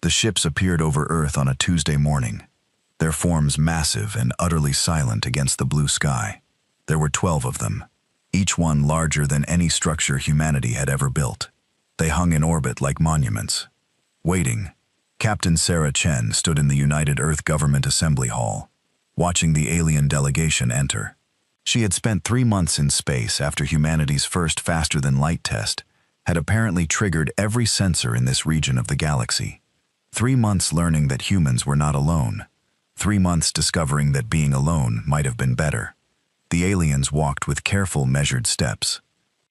The ships appeared over Earth on a Tuesday morning, their forms massive and utterly silent against the blue sky. There were 12 of them, each one larger than any structure humanity had ever built. They hung in orbit like monuments. Waiting, Captain Sarah Chen stood in the United Earth Government Assembly Hall, watching the alien delegation enter. She had spent 3 months in space after humanity's first faster-than-light test had apparently triggered every sensor in this region of the galaxy. 3 months learning that humans were not alone. 3 months discovering that being alone might have been better. The aliens walked with careful, measured steps.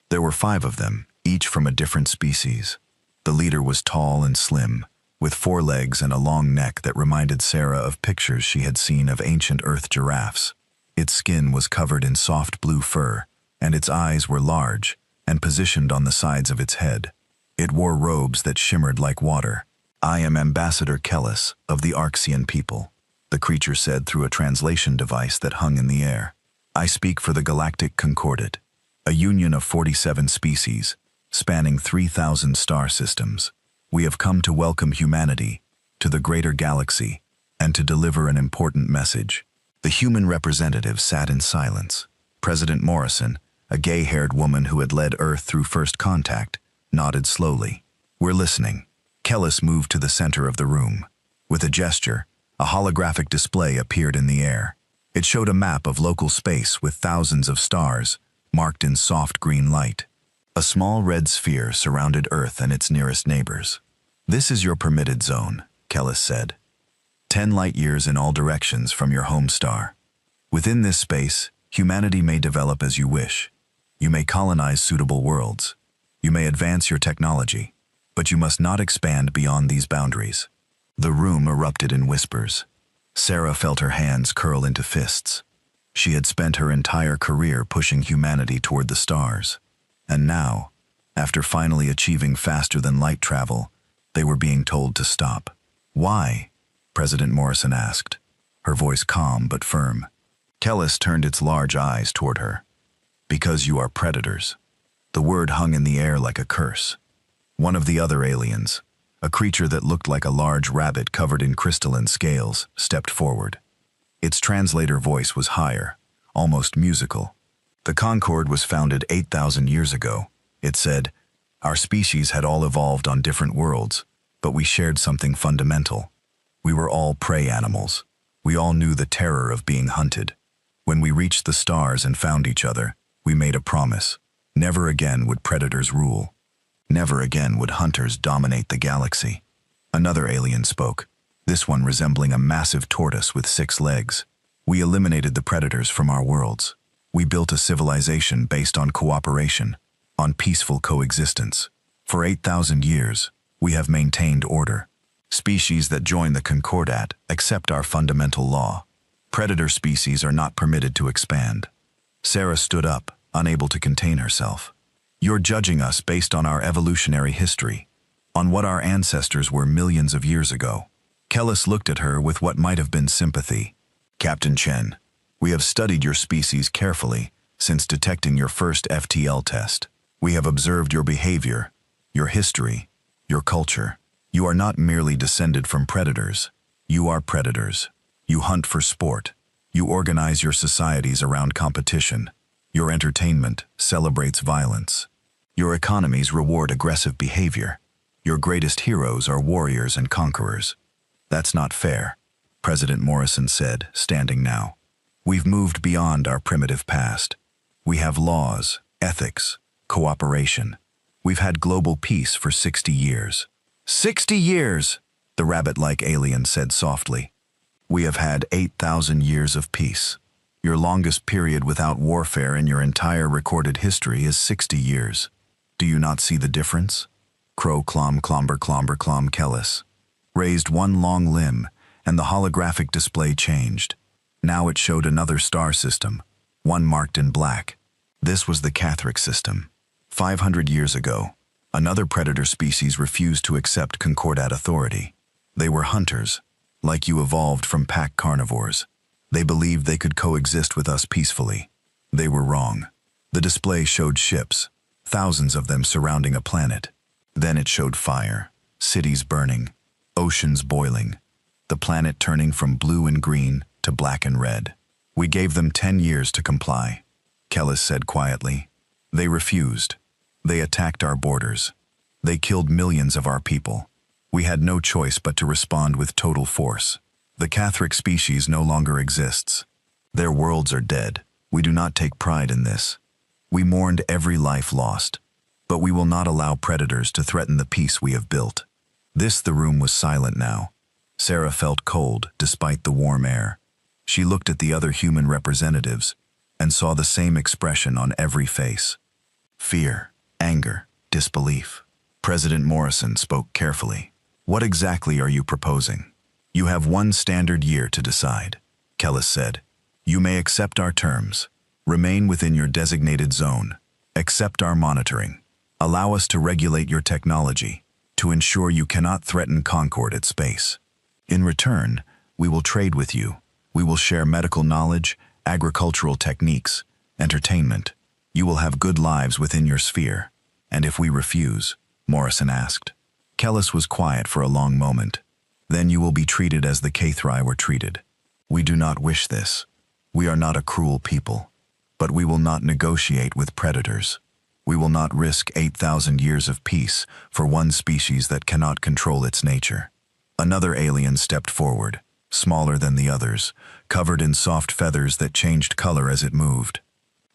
There were 5 of them, each from a different species. The leader was tall and slim, with 4 legs and a long neck that reminded Sarah of pictures she had seen of ancient Earth giraffes. Its skin was covered in soft blue fur, and its eyes were large and positioned on the sides of its head. It wore robes that shimmered like water. "I am Ambassador Kellis of the Arxian people," the creature said through a translation device that hung in the air. "I speak for the Galactic Concordat, a union of 47 species, spanning 3,000 star systems. We have come to welcome humanity to the greater galaxy and to deliver an important message." The human representative sat in silence. President Morrison, a gay-haired woman who had led Earth through first contact, nodded slowly. "We're listening." Kellis moved to the center of the room. With a gesture, a holographic display appeared in the air. It showed a map of local space with thousands of stars, marked in soft green light. A small red sphere surrounded Earth and its nearest neighbors. "This is your permitted zone," Kellis said. 10 light-years in all directions from your home star. Within this space, humanity may develop as you wish. You may colonize suitable worlds. You may advance your technology, but you must not expand beyond these boundaries. The room erupted in whispers. Sarah felt her hands curl into fists. She had spent her entire career pushing humanity toward the stars. And now, after finally achieving faster-than-light travel, they were being told to stop. "Why?" President Morrison asked, her voice calm but firm. Kellis turned its large eyes toward her. "Because you are predators." The word hung in the air like a curse. One of the other aliens, a creature that looked like a large rabbit covered in crystalline scales, stepped forward. Its translator voice was higher, almost musical. "The Concord was founded 8,000 years ago," it said. "Our species had all evolved on different worlds, but we shared something fundamental. We were all prey animals. We all knew the terror of being hunted. When we reached the stars and found each other, we made a promise. Never again would predators rule. Never again would hunters dominate the galaxy." Another alien spoke, this one resembling a massive tortoise with 6 legs. "We eliminated the predators from our worlds. We built a civilization based on cooperation, on peaceful coexistence. For 8,000 years, we have maintained order. Species that join the Concordat accept our fundamental law. Predator species are not permitted to expand." Sarah stood up, unable to contain herself. "You're judging us based on our evolutionary history, on what our ancestors were millions of years ago." Kellis looked at her with what might have been sympathy. "Captain Chen, we have studied your species carefully since detecting your first FTL test. We have observed your behavior, your history, your culture. You are not merely descended from predators. You are predators. You hunt for sport. You organize your societies around competition. Your entertainment celebrates violence. Your economies reward aggressive behavior. Your greatest heroes are warriors and conquerors. That's not fair," President Morrison said, standing now. "We've moved beyond our primitive past. We have laws, ethics, cooperation. We've had global peace for 60 years. 60 years, the rabbit-like alien said softly. "We have had 8,000 years of peace. Your longest period without warfare in your entire recorded history is 60 years. Do you not see the difference?" Crow clomber clom Kellis raised one long limb, and the holographic display changed. Now it showed another star system, one marked in black. This was the Catholic system. 500 years ago, another predator species refused to accept Concordat authority. They were hunters, like you evolved from pack carnivores. They believed they could coexist with us peacefully. They were wrong. The display showed ships, thousands of them surrounding a planet. Then it showed fire, cities burning, oceans boiling, the planet turning from blue and green to black and red. We gave them 10 years to comply, Kellis said quietly. They refused. They attacked our borders. They killed millions of our people. We had no choice but to respond with total force. The Catholic species no longer exists. Their worlds are dead. We do not take pride in this. We mourned every life lost, but we will not allow predators to threaten the peace we have built. The room was silent now. Sarah felt cold despite the warm air. She looked at the other human representatives and saw the same expression on every face. Fear, anger, disbelief. President Morrison spoke carefully. What exactly are you proposing? You have 1 standard year to decide, Kellis said. You may accept our terms. Remain within your designated zone. Accept our monitoring. Allow us to regulate your technology, to ensure you cannot threaten Concord at space. In return, we will trade with you. We will share medical knowledge, agricultural techniques, entertainment. You will have good lives within your sphere. And if we refuse, Morrison asked. Kellis was quiet for a long moment. Then you will be treated as the Cathri were treated. We do not wish this. We are not a cruel people. But we will not negotiate with predators. We will not risk 8,000 years of peace for one species that cannot control its nature. Another alien stepped forward, smaller than the others, covered in soft feathers that changed color as it moved.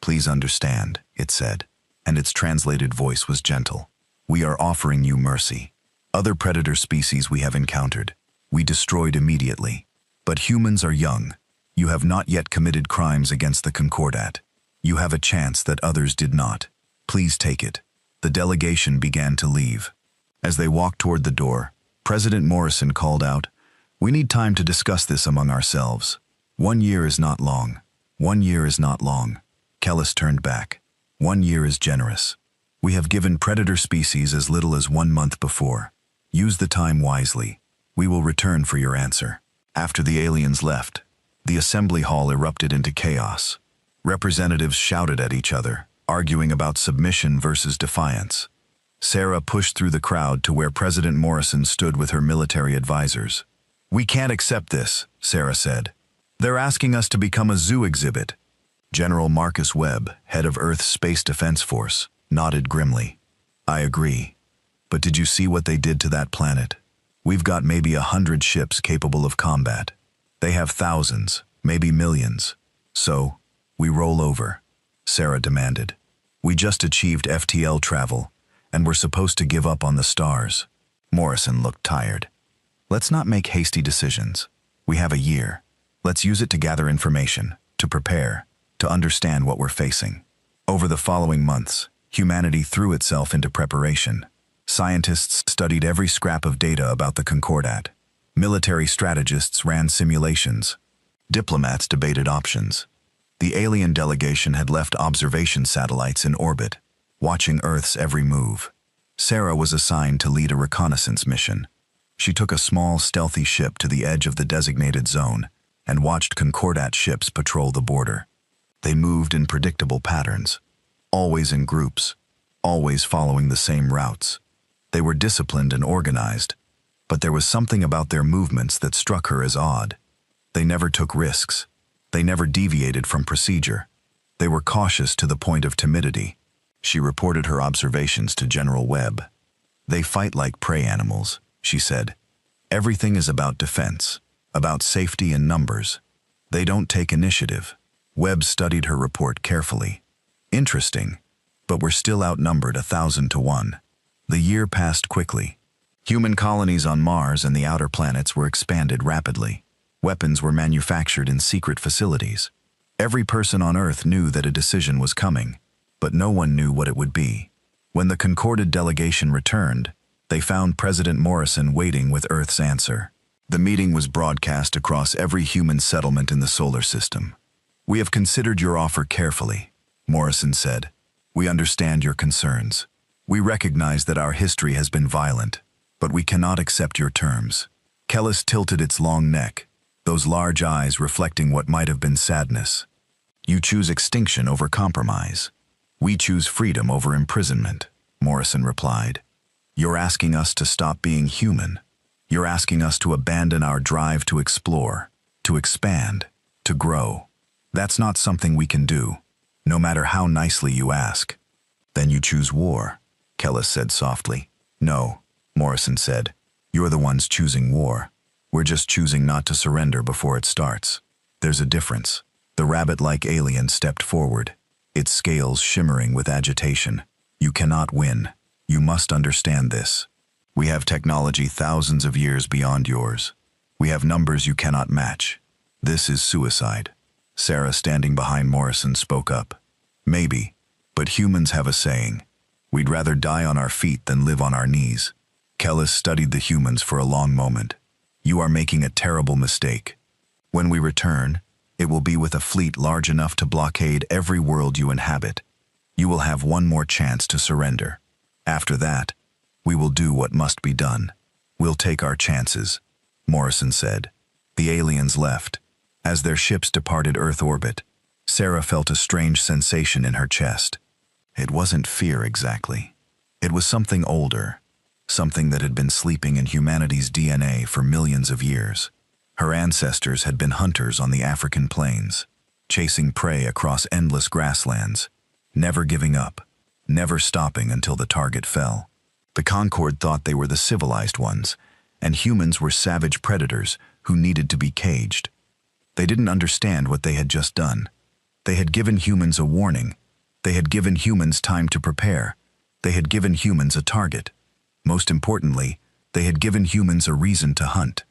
Please understand, it said, and its translated voice was gentle. We are offering you mercy. Other predator species we have encountered, we destroyed immediately. But humans are young. You have not yet committed crimes against the Concordat. You have a chance that others did not. Please take it. The delegation began to leave. As they walked toward the door, President Morrison called out, "We need time to discuss this among ourselves. 1 year is not long. 1 year is not long." Kellis turned back. 1 year is generous. We have given predator species as little as 1 month before. Use the time wisely. We will return for your answer. After the aliens left, the assembly hall erupted into chaos. Representatives shouted at each other, arguing about submission versus defiance. Sarah pushed through the crowd to where President Morrison stood with her military advisors. "We can't accept this," Sarah said. "They're asking us to become a zoo exhibit." General Marcus Webb, head of Earth's Space Defense Force, nodded grimly. "I agree. But did you see what they did to that planet? We've got maybe 100 ships capable of combat. They have thousands, maybe millions. So, we roll over," Sarah demanded. "We just achieved FTL travel, and we're supposed to give up on the stars." Morrison looked tired. "Let's not make hasty decisions. We have a year. Let's use it to gather information, to prepare, to understand what we're facing." Over the following months, humanity threw itself into preparation. Scientists studied every scrap of data about the Concordat. Military strategists ran simulations. Diplomats debated options. The alien delegation had left observation satellites in orbit, watching Earth's every move. Sarah was assigned to lead a reconnaissance mission. She took a small, stealthy ship to the edge of the designated zone and watched Concordat ships patrol the border. They moved in predictable patterns, always in groups, always following the same routes. They were disciplined and organized, but there was something about their movements that struck her as odd. They never took risks. They never deviated from procedure. They were cautious to the point of timidity. She reported her observations to General Webb. "They fight like prey animals," she said. "Everything is about defense, about safety and numbers. They don't take initiative." Webb studied her report carefully. "Interesting, but we're still outnumbered 1,000 to 1. The year passed quickly. Human colonies on Mars and the outer planets were expanded rapidly. Weapons were manufactured in secret facilities. Every person on Earth knew that a decision was coming, but no one knew what it would be. When the Concordat delegation returned, they found President Morrison waiting with Earth's answer. The meeting was broadcast across every human settlement in the solar system. "We have considered your offer carefully," Morrison said. "We understand your concerns. We recognize that our history has been violent, but we cannot accept your terms." Kellis tilted its long neck, those large eyes reflecting what might have been sadness. "You choose extinction over compromise. We choose freedom over imprisonment," Morrison replied. "You're asking us to stop being human. You're asking us to abandon our drive to explore, to expand, to grow. That's not something we can do, no matter how nicely you ask. Then you choose war, Kellis said softly. No, Morrison said. You're the ones choosing war. We're just choosing not to surrender before it starts. There's a difference. The rabbit-like alien stepped forward, its scales shimmering with agitation. You cannot win. You must understand this. We have technology thousands of years beyond yours. We have numbers you cannot match. This is suicide. Sarah, standing behind Morrison, spoke up. Maybe, but humans have a saying. We'd rather die on our feet than live on our knees. Kellis studied the humans for a long moment. You are making a terrible mistake. When we return, it will be with a fleet large enough to blockade every world you inhabit. You will have one more chance to surrender. After that, we will do what must be done. We'll take our chances, Morrison said. The aliens left. As their ships departed Earth orbit, Sarah felt a strange sensation in her chest. It wasn't fear exactly. It was something older, something that had been sleeping in humanity's DNA for millions of years. Her ancestors had been hunters on the African plains, chasing prey across endless grasslands, never giving up, never stopping until the target fell. The Concord thought they were the civilized ones, and humans were savage predators who needed to be caged. They didn't understand what they had just done. They had given humans a warning. They had given humans time to prepare. They had given humans a target. Most importantly, they had given humans a reason to hunt.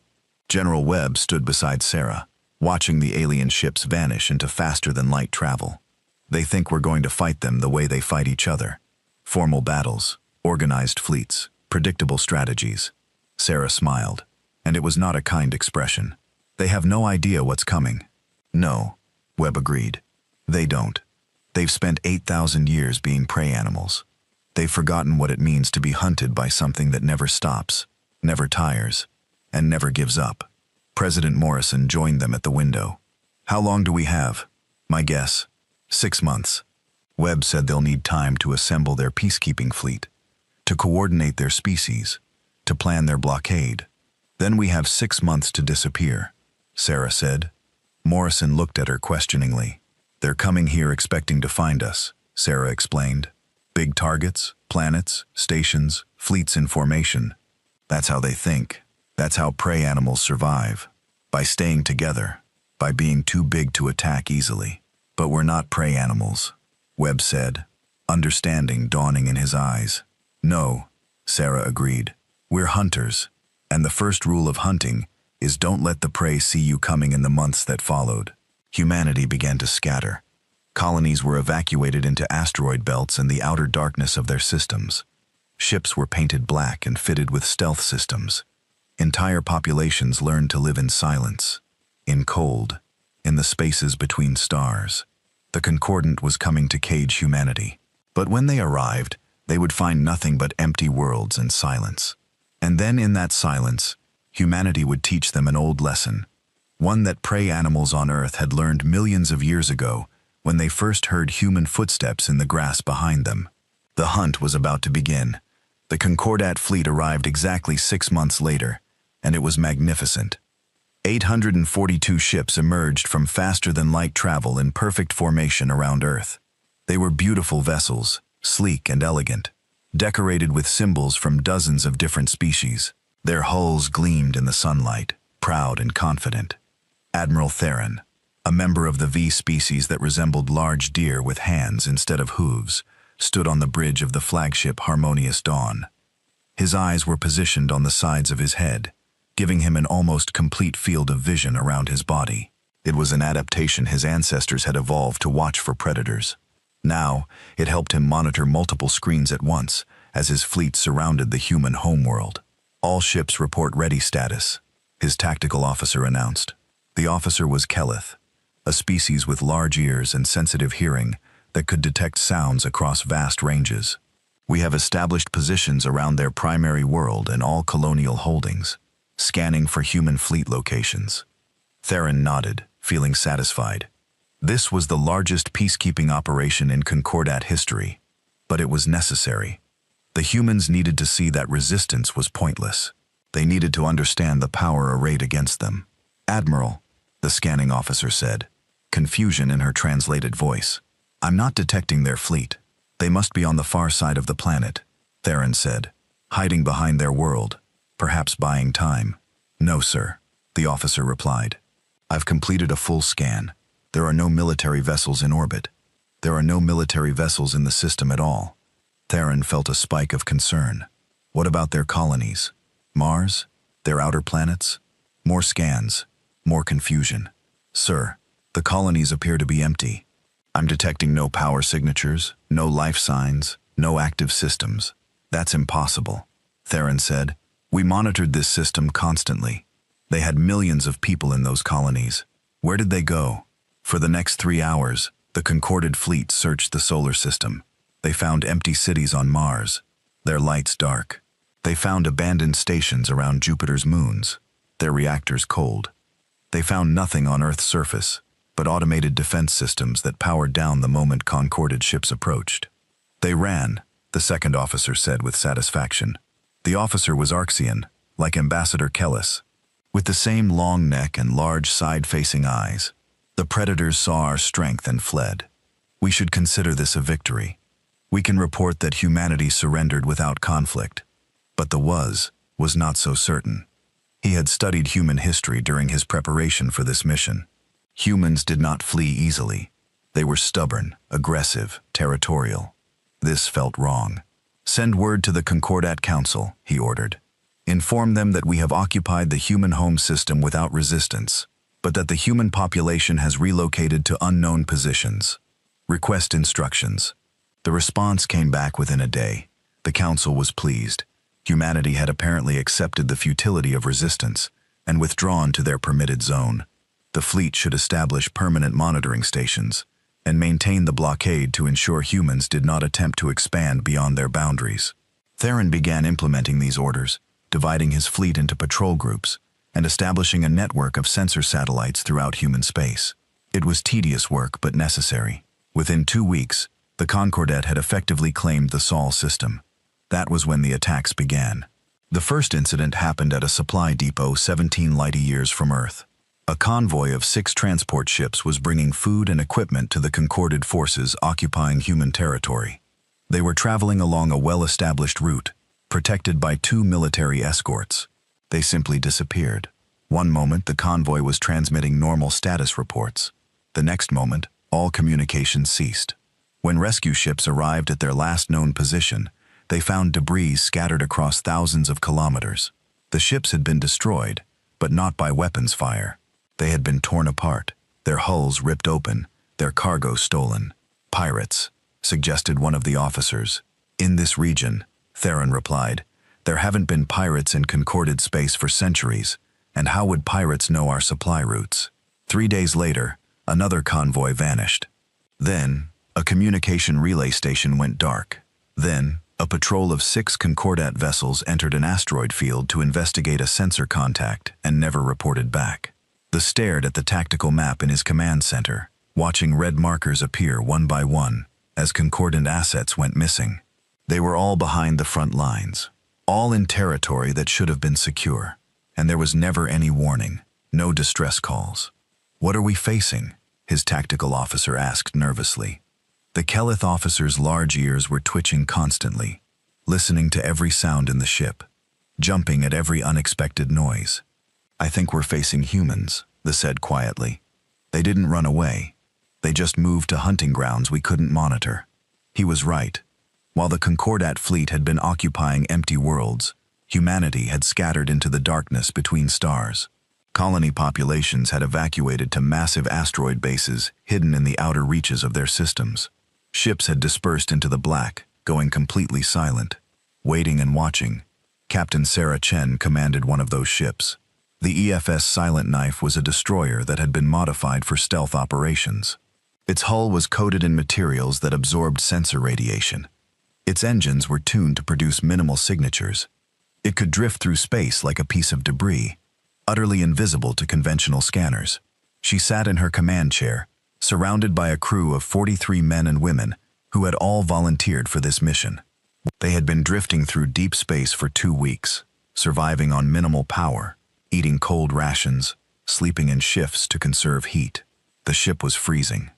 General Webb stood beside Sarah, watching the alien ships vanish into faster-than-light travel. They think we're going to fight them the way they fight each other. Formal battles, organized fleets, predictable strategies. Sarah smiled, and it was not a kind expression. They have no idea what's coming. No, Webb agreed. They don't. They've spent 8,000 years being prey animals. They've forgotten what it means to be hunted by something that never stops, never tires, and never gives up. President Morrison joined them at the window. How long do we have? My guess, 6 months. Webb said they'll need time to assemble their peacekeeping fleet, to coordinate their species, to plan their blockade. Then we have 6 months to disappear, Sarah said. Morrison looked at her questioningly. They're coming here expecting to find us, Sarah explained. Big targets, planets, stations, fleets in formation. That's how they think. That's how prey animals survive. By staying together, by being too big to attack easily. But we're not prey animals, Webb said, understanding dawning in his eyes. No, Sarah agreed. We're hunters, and the first rule of hunting is don't let the prey see you coming in the months that followed. Humanity began to scatter. Colonies were evacuated into asteroid belts and the outer darkness of their systems. Ships were painted black and fitted with stealth systems. Entire populations learned to live in silence, in cold, in the spaces between stars. The Concordant was coming to cage humanity. But when they arrived, they would find nothing but empty worlds and silence. And then in that silence, humanity would teach them an old lesson, one that prey animals on Earth had learned millions of years ago when they first heard human footsteps in the grass behind them. The hunt was about to begin. The Concordat fleet arrived exactly 6 months later, and it was magnificent. 842 ships emerged from faster-than-light travel in perfect formation around Earth. They were beautiful vessels, sleek and elegant, decorated with symbols from dozens of different species. Their hulls gleamed in the sunlight, proud and confident. Admiral Theron, a member of the V species that resembled large deer with hands instead of hooves, stood on the bridge of the flagship Harmonious Dawn. His eyes were positioned on the sides of his head, giving him an almost complete field of vision around his body. It was an adaptation his ancestors had evolved to watch for predators. Now, it helped him monitor multiple screens at once as his fleet surrounded the human homeworld. All ships report ready status, his tactical officer announced. The officer was Kelith, a species with large ears and sensitive hearing that could detect sounds across vast ranges. We have established positions around their primary world and all colonial holdings, scanning for human fleet locations. Theron nodded, feeling satisfied. This was the largest peacekeeping operation in Concordat history, but it was necessary. The humans needed to see that resistance was pointless. They needed to understand the power arrayed against them. "Admiral," the scanning officer said, confusion in her translated voice. "I'm not detecting their fleet. They must be on the far side of the planet," Theron said, "hiding behind their world, perhaps buying time." "No, sir," the officer replied. "I've completed a full scan. There are no military vessels in orbit. There are no military vessels in the system at all." Theron felt a spike of concern. What about their colonies? Mars? Their outer planets? More scans. More confusion. "Sir, the colonies appear to be empty. I'm detecting no power signatures, no life signs, no active systems." "That's impossible," Theron said. "We monitored this system constantly. They had millions of people in those colonies. Where did they go?" For the next 3 hours, the Concorded fleet searched the solar system. They found empty cities on Mars, their lights dark. They found abandoned stations around Jupiter's moons, their reactors cold. They found nothing on Earth's surface, but automated defense systems that powered down the moment Concorded ships approached. "They ran," the second officer said with satisfaction. The officer was Arxian, like Ambassador Kellis, with the same long neck and large side-facing eyes. "The predators saw our strength and fled. We should consider this a victory. We can report that humanity surrendered without conflict." But the was not so certain. He had studied human history during his preparation for this mission. Humans did not flee easily. They were stubborn, aggressive, territorial. This felt wrong. "Send word to the Concordat Council," he ordered. "Inform them that we have occupied the human home system without resistance, but that the human population has relocated to unknown positions. Request instructions." The response came back within a day. The council was pleased. Humanity had apparently accepted the futility of resistance and withdrawn to their permitted zone. The fleet should establish permanent monitoring stations and maintain the blockade to ensure humans did not attempt to expand beyond their boundaries. Theron began implementing these orders, dividing his fleet into patrol groups and establishing a network of sensor satellites throughout human space. It was tedious work but necessary. Within 2 weeks, the Concordat had effectively claimed the Sol system. That was when the attacks began. The first incident happened at a supply depot 17 light-years from Earth. A convoy of 6 transport ships was bringing food and equipment to the Concorded forces occupying human territory. They were traveling along a well-established route, protected by 2 military escorts. They simply disappeared. One moment, the convoy was transmitting normal status reports. The next moment, all communication ceased. When rescue ships arrived at their last known position, they found debris scattered across thousands of kilometers. The ships had been destroyed, but not by weapons fire. They had been torn apart, their hulls ripped open, their cargo stolen. "Pirates," suggested one of the officers. "In this region," Theron replied, "there haven't been pirates in Concorded space for centuries, and how would pirates know our supply routes?" 3 days later, another convoy vanished. Then, a communication relay station went dark. Then, a patrol of 6 Concordat vessels entered an asteroid field to investigate a sensor contact and never reported back. They stared at the tactical map in his command center, watching red markers appear one by one as Concordant assets went missing. They were all behind the front lines, all in territory that should have been secure, and there was never any warning, no distress calls. "What are we facing?" his tactical officer asked nervously. The Kelith officer's large ears were twitching constantly, listening to every sound in the ship, jumping at every unexpected noise. "I think we're facing humans," they said quietly. "They didn't run away. They just moved to hunting grounds we couldn't monitor." He was right. While the Concordat fleet had been occupying empty worlds, humanity had scattered into the darkness between stars. Colony populations had evacuated to massive asteroid bases hidden in the outer reaches of their systems. Ships had dispersed into the black, going completely silent. Waiting and watching, Captain Sarah Chen commanded one of those ships. The EFS Silent Knife was a destroyer that had been modified for stealth operations. Its hull was coated in materials that absorbed sensor radiation. Its engines were tuned to produce minimal signatures. It could drift through space like a piece of debris, utterly invisible to conventional scanners. She sat in her command chair, surrounded by a crew of 43 men and women who had all volunteered for this mission. They had been drifting through deep space for 2 weeks. surviving on minimal power, eating cold rations, sleeping in shifts to conserve heat. The ship was freezing.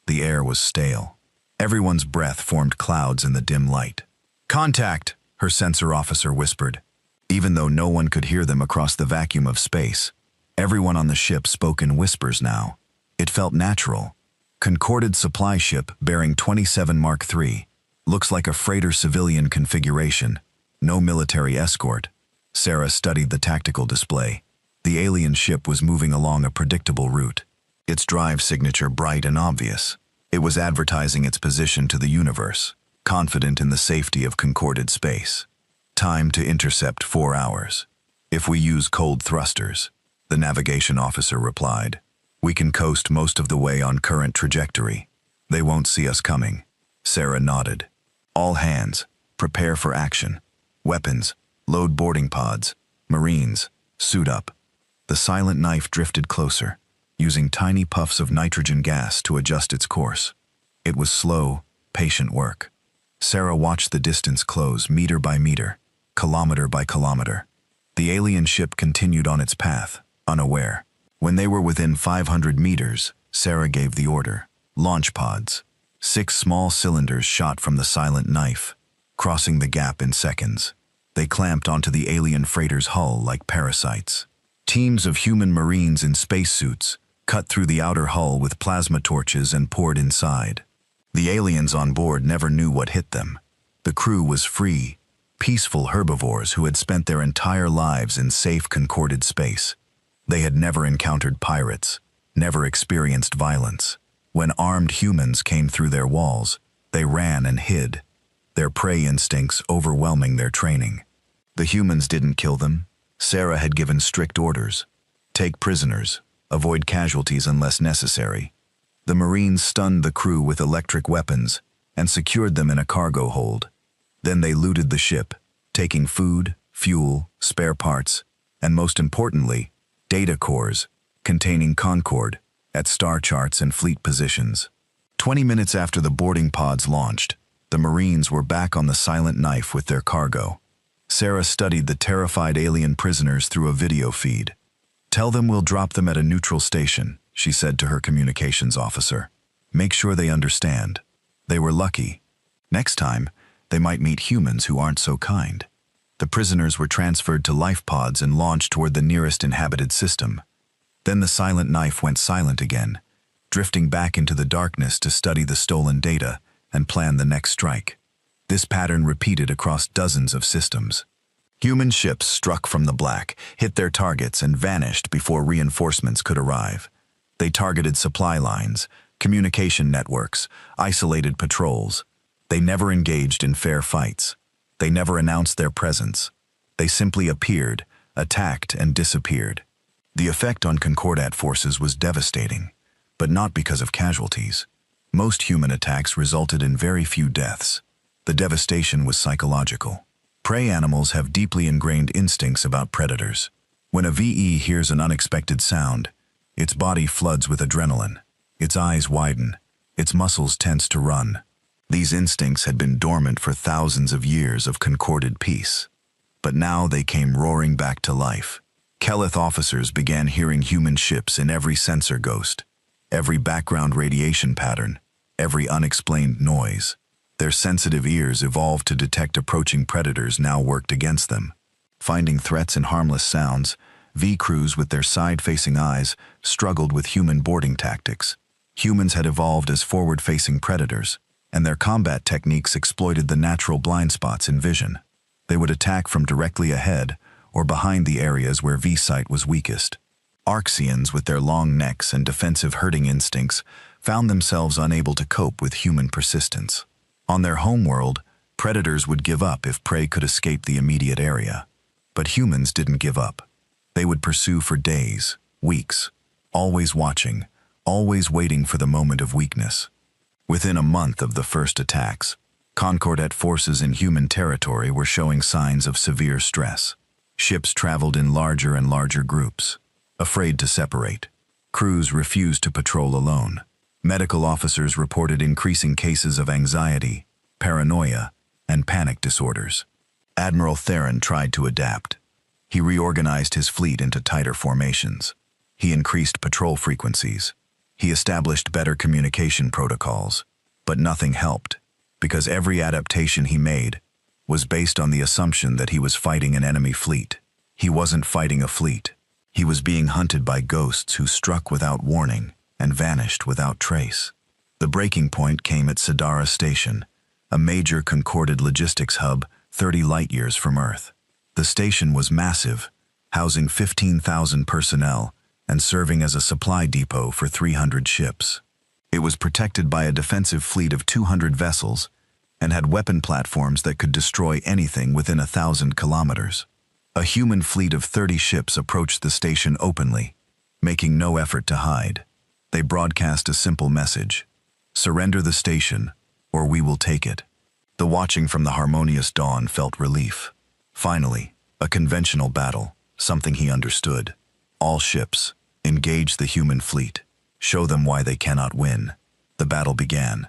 The air was stale. Everyone's breath formed clouds in the dim light. "Contact," her sensor officer whispered. Even though no one could hear them across the vacuum of space, everyone on the ship spoke in whispers now. It felt natural. Concorded supply ship bearing 27 Mark III. Looks like a freighter civilian configuration. No military escort. Sarah studied the tactical display. The alien ship was moving along a predictable route. Its drive signature bright and obvious. It was advertising its position to the universe, confident in the safety of concorded space. Time to intercept 4 hours. If we use cold thrusters, the navigation officer replied. We can coast most of the way on current trajectory. They won't see us coming. Sarah nodded. All hands, prepare for action. Weapons, load boarding pods. Marines, suit up. The silent knife drifted closer, using tiny puffs of nitrogen gas to adjust its course. It was slow, patient work. Sarah watched the distance close meter by meter, kilometer by kilometer. The alien ship continued on its path, unaware. When they were within 500 meters, Sarah gave the order. Launch pods. 6 small cylinders shot from the silent knife, crossing the gap in seconds. They clamped onto the alien freighter's hull like parasites. Teams of human Marines in spacesuits cut through the outer hull with plasma torches and poured inside. The aliens on board never knew what hit them. The crew was free, peaceful herbivores who had spent their entire lives in safe, concorded space. They had never encountered pirates, never experienced violence. When armed humans came through their walls, they ran and hid, their prey instincts overwhelming their training. The humans didn't kill them. Sarah had given strict orders. Take prisoners, avoid casualties unless necessary. The Marines stunned the crew with electric weapons and secured them in a cargo hold. Then they looted the ship, taking food, fuel, spare parts, and most importantly, data cores containing Concord at star charts and fleet positions. 20 minutes after the boarding pods launched, the Marines were back on the silent knife with their cargo. Sarah studied the terrified alien prisoners through a video feed. Tell them we'll drop them at a neutral station, she said to her communications officer. Make sure they understand. They were lucky. Next time, they might meet humans who aren't so kind. The prisoners were transferred to life pods and launched toward the nearest inhabited system. Then the silent knife went silent again, drifting back into the darkness to study the stolen data and plan the next strike. This pattern repeated across dozens of systems. Human ships struck from the black, hit their targets, and vanished before reinforcements could arrive. They targeted supply lines, communication networks, isolated patrols. They never engaged in fair fights. They never announced their presence. They simply appeared, attacked, and disappeared. The effect on Concordat forces was devastating, but not because of casualties. Most human attacks resulted in very few deaths. The devastation was psychological. Prey animals have deeply ingrained instincts about predators. When a VE hears an unexpected sound, its body floods with adrenaline. Its eyes widen. Its muscles tense to run. These instincts had been dormant for thousands of years of concorded peace. But now they came roaring back to life. Keleth officers began hearing human ships in every sensor ghost, every background radiation pattern, every unexplained noise. Their sensitive ears evolved to detect approaching predators now worked against them. Finding threats in harmless sounds, V-crews with their side-facing eyes struggled with human boarding tactics. Humans had evolved as forward-facing predators, and their combat techniques exploited the natural blind spots in vision. They would attack from directly ahead or behind the areas where V-sight was weakest. Arxians, with their long necks and defensive herding instincts, found themselves unable to cope with human persistence. On their homeworld, predators would give up if prey could escape the immediate area. But humans didn't give up. They would pursue for days, weeks, always watching, always waiting for the moment of weakness. Within a month of the first attacks, Concordat forces in human territory were showing signs of severe stress. Ships traveled in larger and larger groups, afraid to separate. Crews refused to patrol alone. Medical officers reported increasing cases of anxiety, paranoia, and panic disorders. Admiral Theron tried to adapt. He reorganized his fleet into tighter formations. He increased patrol frequencies. He established better communication protocols. But nothing helped, because every adaptation he made was based on the assumption that he was fighting an enemy fleet. He wasn't fighting a fleet. He was being hunted by ghosts who struck without warning and vanished without trace. The breaking point came at Sidara Station, a major concorded logistics hub 30 light-years from Earth. The station was massive, housing 15,000 personnel and serving as a supply depot for 300 ships. It was protected by a defensive fleet of 200 vessels and had weapon platforms that could destroy anything within 1,000 kilometers. A human fleet of 30 ships approached the station openly, making no effort to hide. They broadcast a simple message: surrender the station, or we will take it. The watching from the harmonious dawn felt relief. Finally, a conventional battle, something he understood. All ships, engage the human fleet. Show them why they cannot win. The battle began.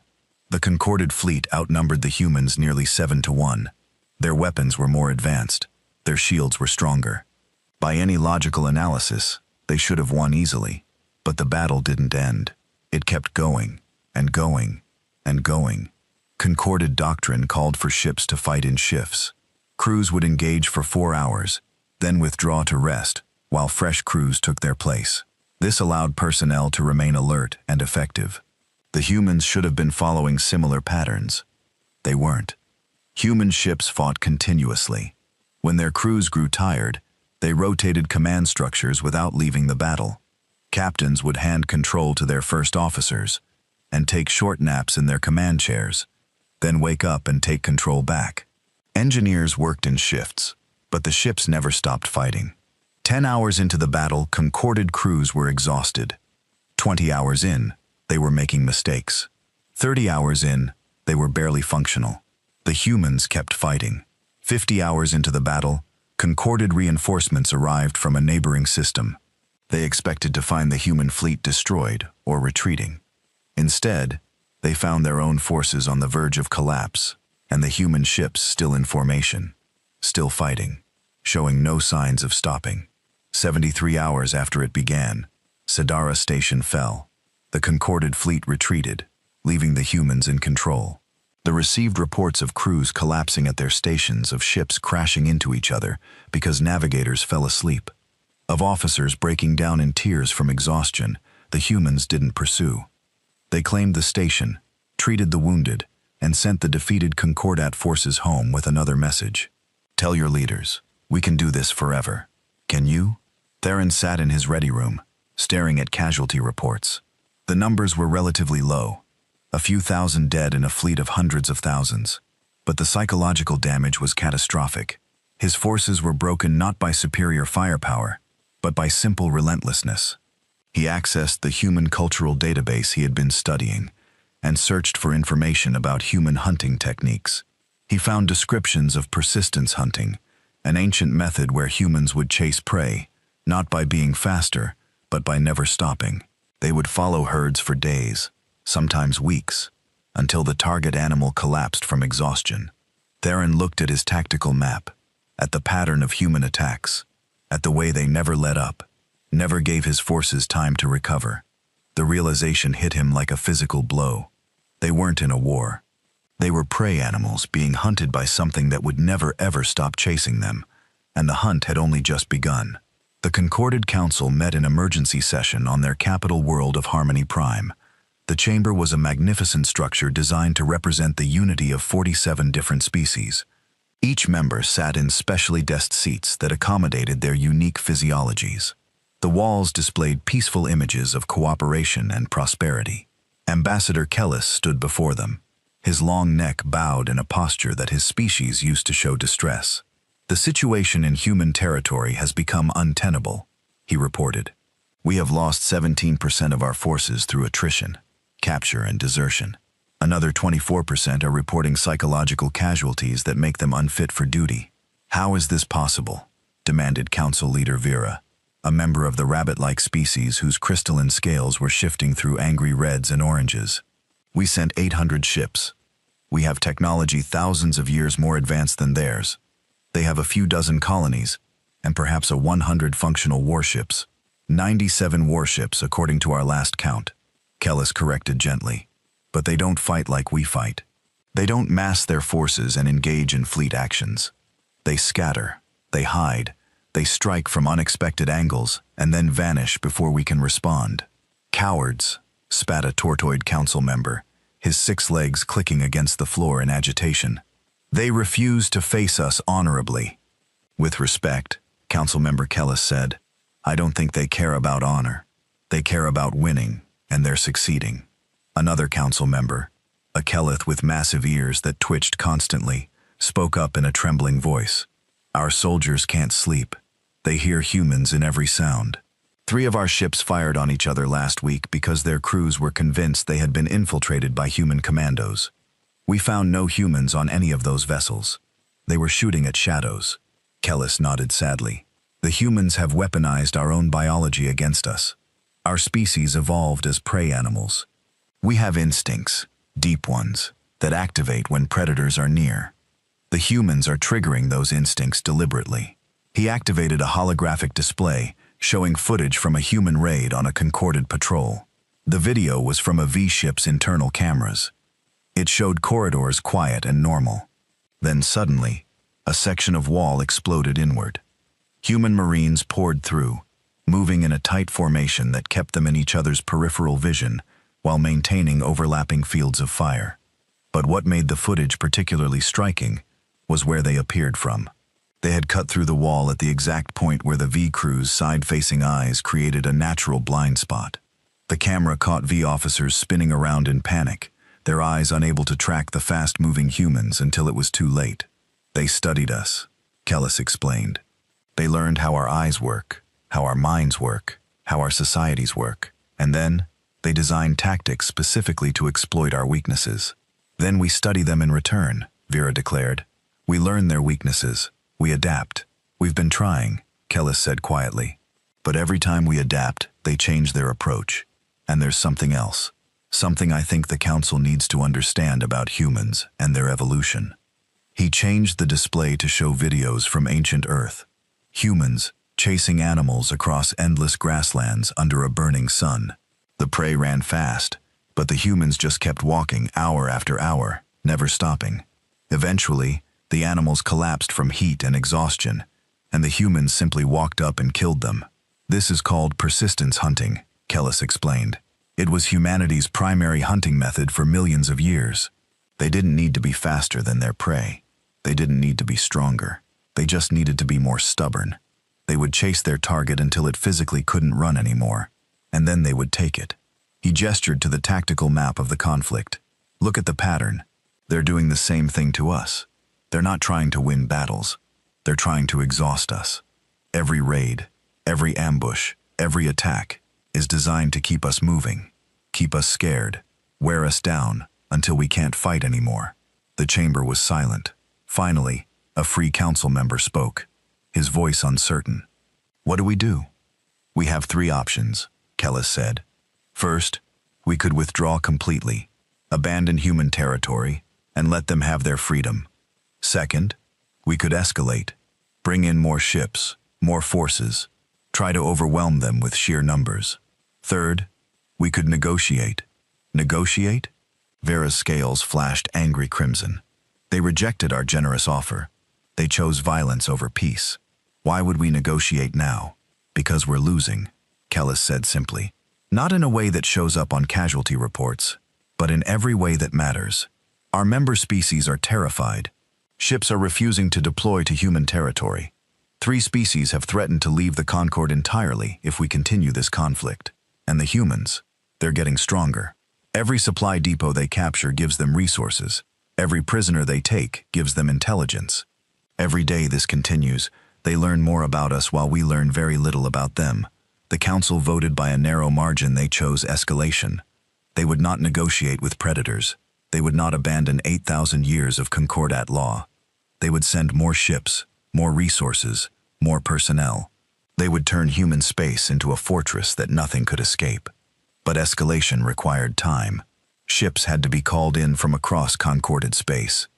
The concorded fleet outnumbered the humans nearly 7-1. Their weapons were more advanced. Their shields were stronger. By any logical analysis, they should have won easily. But the battle didn't end. It kept going, and going, and going. Concorded doctrine called for ships to fight in shifts. Crews would engage for 4 hours, then withdraw to rest, while fresh crews took their place. This allowed personnel to remain alert and effective. The humans should have been following similar patterns. They weren't. Human ships fought continuously. When their crews grew tired, they rotated command structures without leaving the battle. Captains would hand control to their first officers and take short naps in their command chairs, then wake up and take control back. Engineers worked in shifts, but the ships never stopped fighting. 10 hours into the battle, concorded crews were exhausted. 20 hours in, they were making mistakes. 30 hours in, they were barely functional. The humans kept fighting. 50 hours into the battle, concorded reinforcements arrived from a neighboring system. They expected to find the human fleet destroyed or retreating. Instead, they found their own forces on the verge of collapse, and the human ships still in formation, still fighting, showing no signs of stopping. 73 hours after it began, Sidara Station fell. The concorded fleet retreated, leaving the humans in control. The received reports of crews collapsing at their stations, of ships crashing into each other because navigators fell asleep, of officers breaking down in tears from exhaustion. The humans didn't pursue. They claimed the station, treated the wounded, and sent the defeated Concordat forces home with another message. Tell your leaders, we can do this forever. Can you? Theron sat in his ready room, staring at casualty reports. The numbers were relatively low, a few thousand dead in a fleet of hundreds of thousands. But the psychological damage was catastrophic. His forces were broken not by superior firepower, but by simple relentlessness. He accessed the human cultural database he had been studying and searched for information about human hunting techniques. He found descriptions of persistence hunting, an ancient method where humans would chase prey, not by being faster, but by never stopping. They would follow herds for days, sometimes weeks, until the target animal collapsed from exhaustion. Theron looked at his tactical map, at the pattern of human attacks, at the way they never let up, never gave his forces time to recover. The realization hit him like a physical blow. They weren't in a war. They were prey animals being hunted by something that would never ever stop chasing them, and the hunt had only just begun. The Concorded Council met in emergency session on their capital world of Harmony Prime. The chamber was a magnificent structure designed to represent the unity of 47 different species. Each member sat in specially desked seats that accommodated their unique physiologies. The walls displayed peaceful images of cooperation and prosperity. Ambassador Kellis stood before them, his long neck bowed in a posture that his species used to show distress. The situation in human territory has become untenable, he reported. We have lost 17% of our forces through attrition, capture, and desertion. Another 24% are reporting psychological casualties that make them unfit for duty. How is this possible? Demanded Council Leader Vera, a member of the rabbit-like species whose crystalline scales were shifting through angry reds and oranges. We sent 800 ships. We have technology thousands of years more advanced than theirs. They have a few dozen colonies, and perhaps 100 functional warships. 97 warships, according to our last count, Kellis corrected gently. But they don't fight like we fight. They don't mass their forces and engage in fleet actions. They scatter, they hide, they strike from unexpected angles, and then vanish before we can respond. Cowards, spat a tortoid council member, his 6 legs clicking against the floor in agitation. They refuse to face us honorably. With respect, Councilmember Kellis said, I don't think they care about honor. They care about winning, and they're succeeding. Another council member, a Kellith with massive ears that twitched constantly, spoke up in a trembling voice. Our soldiers can't sleep. They hear humans in every sound. 3 of our ships fired on each other last week because their crews were convinced they had been infiltrated by human commandos. We found no humans on any of those vessels. They were shooting at shadows. Kellis nodded sadly. The humans have weaponized our own biology against us. Our species evolved as prey animals. We have instincts, deep ones, that activate when predators are near. The humans are triggering those instincts deliberately. He activated a holographic display showing footage from a human raid on a concorded patrol. The video was from a V-ship's internal cameras. It showed corridors quiet and normal. Then suddenly, a section of wall exploded inward. Human Marines poured through, moving in a tight formation that kept them in each other's peripheral vision while maintaining overlapping fields of fire. But what made the footage particularly striking was where they appeared from. They had cut through the wall at the exact point where the V-crew's side-facing eyes created a natural blind spot. The camera caught V-officers spinning around in panic, their eyes unable to track the fast-moving humans until it was too late. They studied us, Kellis explained. They learned how our eyes work, how our minds work, how our societies work, and then they designed tactics specifically to exploit our weaknesses. Then we study them in return, Vera declared. We learn their weaknesses. We adapt. We've been trying, Kellis said quietly. But every time we adapt, they change their approach. And there's something else. Something I think the Council needs to understand about humans and their evolution. He changed the display to show videos from ancient Earth. Humans chasing animals across endless grasslands under a burning sun. The prey ran fast, but the humans just kept walking hour after hour, never stopping. Eventually, the animals collapsed from heat and exhaustion, and the humans simply walked up and killed them. This is called persistence hunting, Kellis explained. It was humanity's primary hunting method for millions of years. They didn't need to be faster than their prey. They didn't need to be stronger. They just needed to be more stubborn. They would chase their target until it physically couldn't run anymore, and then they would take it. He gestured to the tactical map of the conflict. Look at the pattern. They're doing the same thing to us. They're not trying to win battles. They're trying to exhaust us. Every raid, every ambush, every attack is designed to keep us moving, keep us scared, wear us down until we can't fight anymore. The chamber was silent. Finally, a free council member spoke, his voice uncertain. What do we do? We have 3 options, Kellis said. First, we could withdraw completely, abandon human territory, and let them have their freedom. Second, we could escalate, bring in more ships, more forces, try to overwhelm them with sheer numbers. Third, we could negotiate. Negotiate? Vera's scales flashed angry crimson. They rejected our generous offer. They chose violence over peace. Why would we negotiate now? Because we're losing, Kellis said simply. Not in a way that shows up on casualty reports, but in every way that matters. Our member species are terrified. Ships are refusing to deploy to human territory. 3 species have threatened to leave the Concord entirely if we continue this conflict. And the humans, they're getting stronger. Every supply depot they capture gives them resources. Every prisoner they take gives them intelligence. Every day this continues, they learn more about us while we learn very little about them. The Council voted by a narrow margin. They chose escalation. They would not negotiate with predators. They would not abandon 8,000 years of Concordat law. They would send more ships, more resources, more personnel. They would turn human space into a fortress that nothing could escape. But escalation required time. Ships had to be called in from across concorded space.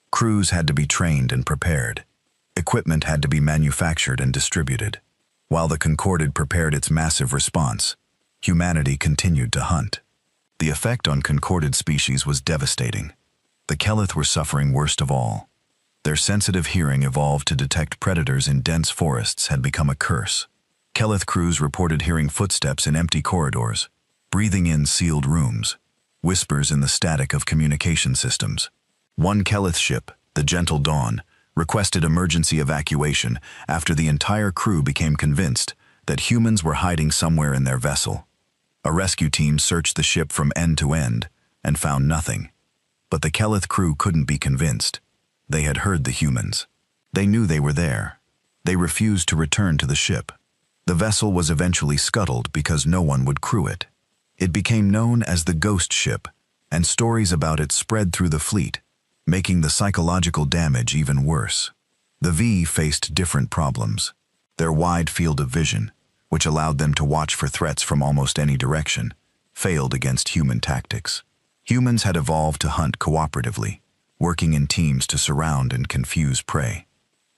Crews had to be trained and prepared. Equipment had to be manufactured and distributed. While the Concorded prepared its massive response, humanity continued to hunt. The effect on Concorded species was devastating. The Kelith were suffering worst of all. Their sensitive hearing evolved to detect predators in dense forests had become a curse. Kelith crews reported hearing footsteps in empty corridors, breathing in sealed rooms, whispers in the static of communication systems. One Kelith ship, the Gentle Dawn, requested emergency evacuation after the entire crew became convinced that humans were hiding somewhere in their vessel. A rescue team searched the ship from end to end and found nothing. But the Kelith crew couldn't be convinced. They had heard the humans. They knew they were there. They refused to return to the ship. The vessel was eventually scuttled because no one would crew it. It became known as the Ghost Ship, and stories about it spread through the fleet, making the psychological damage even worse. The V faced different problems. Their wide field of vision, which allowed them to watch for threats from almost any direction, failed against human tactics. Humans had evolved to hunt cooperatively, working in teams to surround and confuse prey.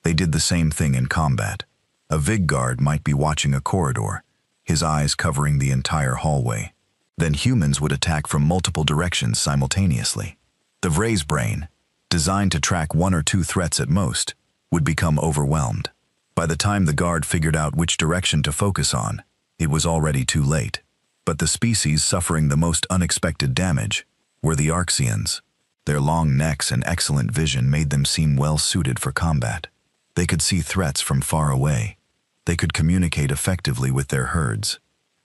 They did the same thing in combat. A Vig guard might be watching a corridor, his eyes covering the entire hallway. Then humans would attack from multiple directions simultaneously. The Vray's brain, designed to track one or two threats at most, would become overwhelmed. By the time the guard figured out which direction to focus on, it was already too late. But the species suffering the most unexpected damage were the Arxeans. Their long necks and excellent vision made them seem well suited for combat. They could see threats from far away. They could communicate effectively with their herds.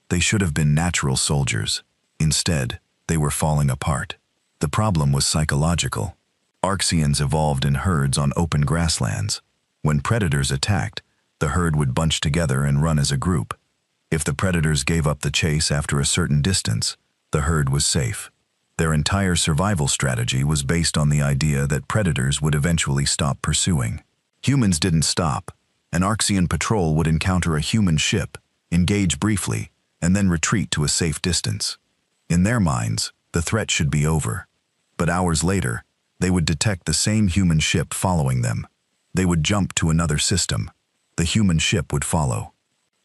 They should have been natural soldiers. Instead, they were falling apart. The problem was psychological. Arxeans evolved in herds on open grasslands. When predators attacked, the herd would bunch together and run as a group. If the predators gave up the chase after a certain distance, the herd was safe. Their entire survival strategy was based on the idea that predators would eventually stop pursuing. Humans didn't stop. An Arxean patrol would encounter a human ship, engage briefly, and then retreat to a safe distance. In their minds, the threat should be over. But hours later, they would detect the same human ship following them. They would jump to another system. The human ship would follow.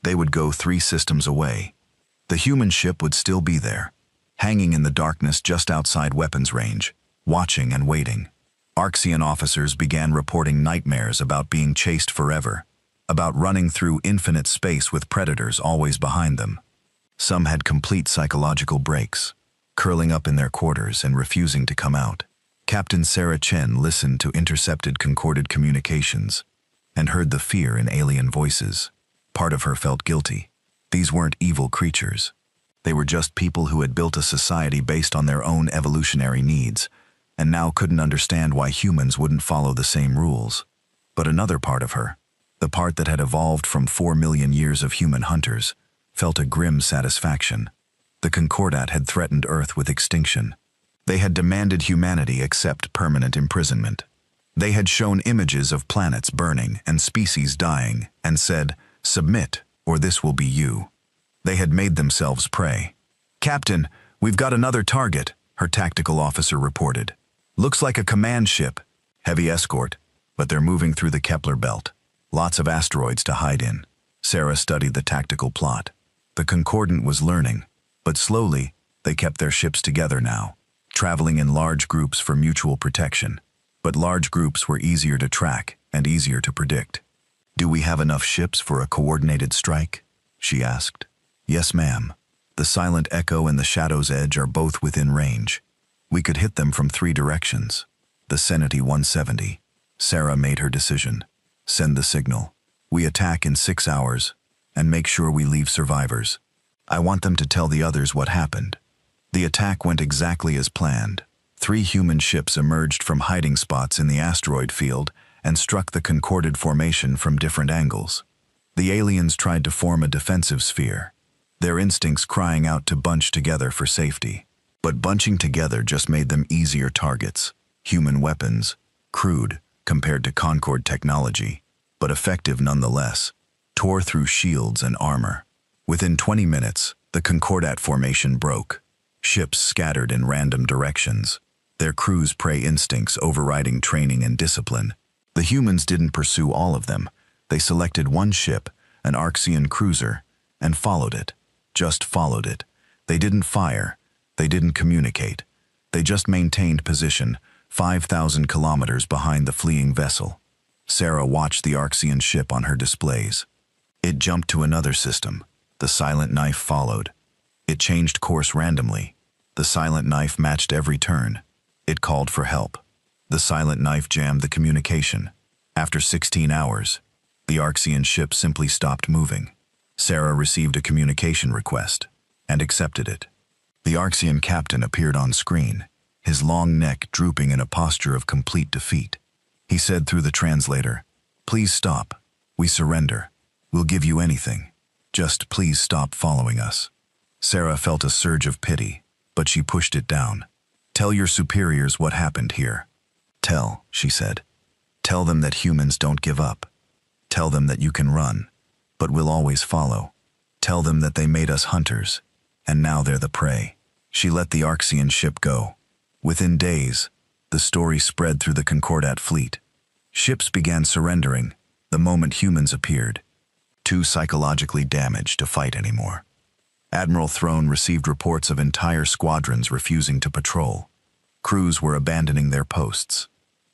They would go 3 systems away. The human ship would still be there, hanging in the darkness just outside weapons range, watching and waiting. Arxean officers began reporting nightmares about being chased forever, about running through infinite space with predators always behind them. Some had complete psychological breaks, curling up in their quarters and refusing to come out. Captain Sarah Chen listened to intercepted Concorded communications and heard the fear in alien voices. Part of her felt guilty. These weren't evil creatures. They were just people who had built a society based on their own evolutionary needs, and now couldn't understand why humans wouldn't follow the same rules. But another part of her, the part that had evolved from 4 million years of human hunters, felt a grim satisfaction. The Concordat had threatened Earth with extinction. They had demanded humanity accept permanent imprisonment. They had shown images of planets burning and species dying and said, "Submit, or this will be you." They had made themselves prey. "Captain, we've got another target," her tactical officer reported. "Looks like a command ship. Heavy escort, but they're moving through the Kepler belt. Lots of asteroids to hide in." Sarah studied the tactical plot. The Concordant was learning, but slowly, they kept their ships together now, traveling in large groups for mutual protection. But large groups were easier to track and easier to predict. "Do we have enough ships for a coordinated strike?" she asked. "Yes, ma'am. The Silent Echo and the Shadow's Edge are both within range. We could hit them from 3 directions. The Senate 170. Sarah made her decision. "Send the signal. We attack in 6 hours, and make sure we leave survivors. I want them to tell the others what happened." The attack went exactly as planned. 3 human ships emerged from hiding spots in the asteroid field and struck the Concorded formation from different angles. The aliens tried to form a defensive sphere, their instincts crying out to bunch together for safety. But bunching together just made them easier targets. Human weapons, crude compared to Concord technology, but effective nonetheless, tore through shields and armor. Within 20 minutes, the Concordat formation broke. Ships scattered in random directions, their crews' prey instincts overriding training and discipline. The humans didn't pursue all of them. They selected one ship, an Archean cruiser, and followed it. Just followed it. They didn't fire. They didn't communicate. They just maintained position, 5,000 kilometers behind the fleeing vessel. Sarah watched the Archean ship on her displays. It jumped to another system. The silent knife followed. It changed course randomly. The silent knife matched every turn. It called for help. The silent knife jammed the communication. After 16 hours, the Archean ship simply stopped moving. Sarah received a communication request and accepted it. The Archean captain appeared on screen, his long neck drooping in a posture of complete defeat. He said through the translator, "Please stop. We surrender. We'll give you anything. Just please stop following us." Sarah felt a surge of pity, but she pushed it down. "Tell your superiors what happened here." "Tell," she said. "Tell them that humans don't give up. Tell them that you can run, but we'll always follow. Tell them that they made us hunters, and now they're the prey." She let the Archean ship go. Within days, the story spread through the Concordat fleet. Ships began surrendering the moment humans appeared, too psychologically damaged to fight anymore. Admiral Throne received reports of entire squadrons refusing to patrol. Crews were abandoning their posts.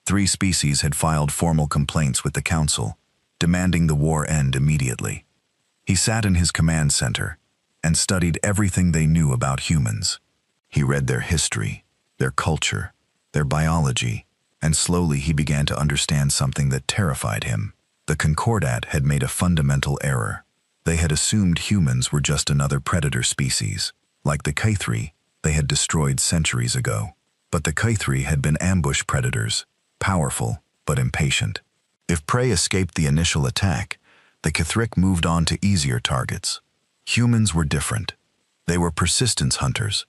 3 species had filed formal complaints with the Council, demanding the war end immediately. He sat in his command center and studied everything they knew about humans. He read their history, their culture, their biology, and slowly he began to understand something that terrified him. The Concordat had made a fundamental error. They had assumed humans were just another predator species. Like the Caithri, they had destroyed centuries ago. But the Caithri had been ambush predators, powerful but impatient. If prey escaped the initial attack, the Caithric moved on to easier targets. Humans were different. They were persistence hunters.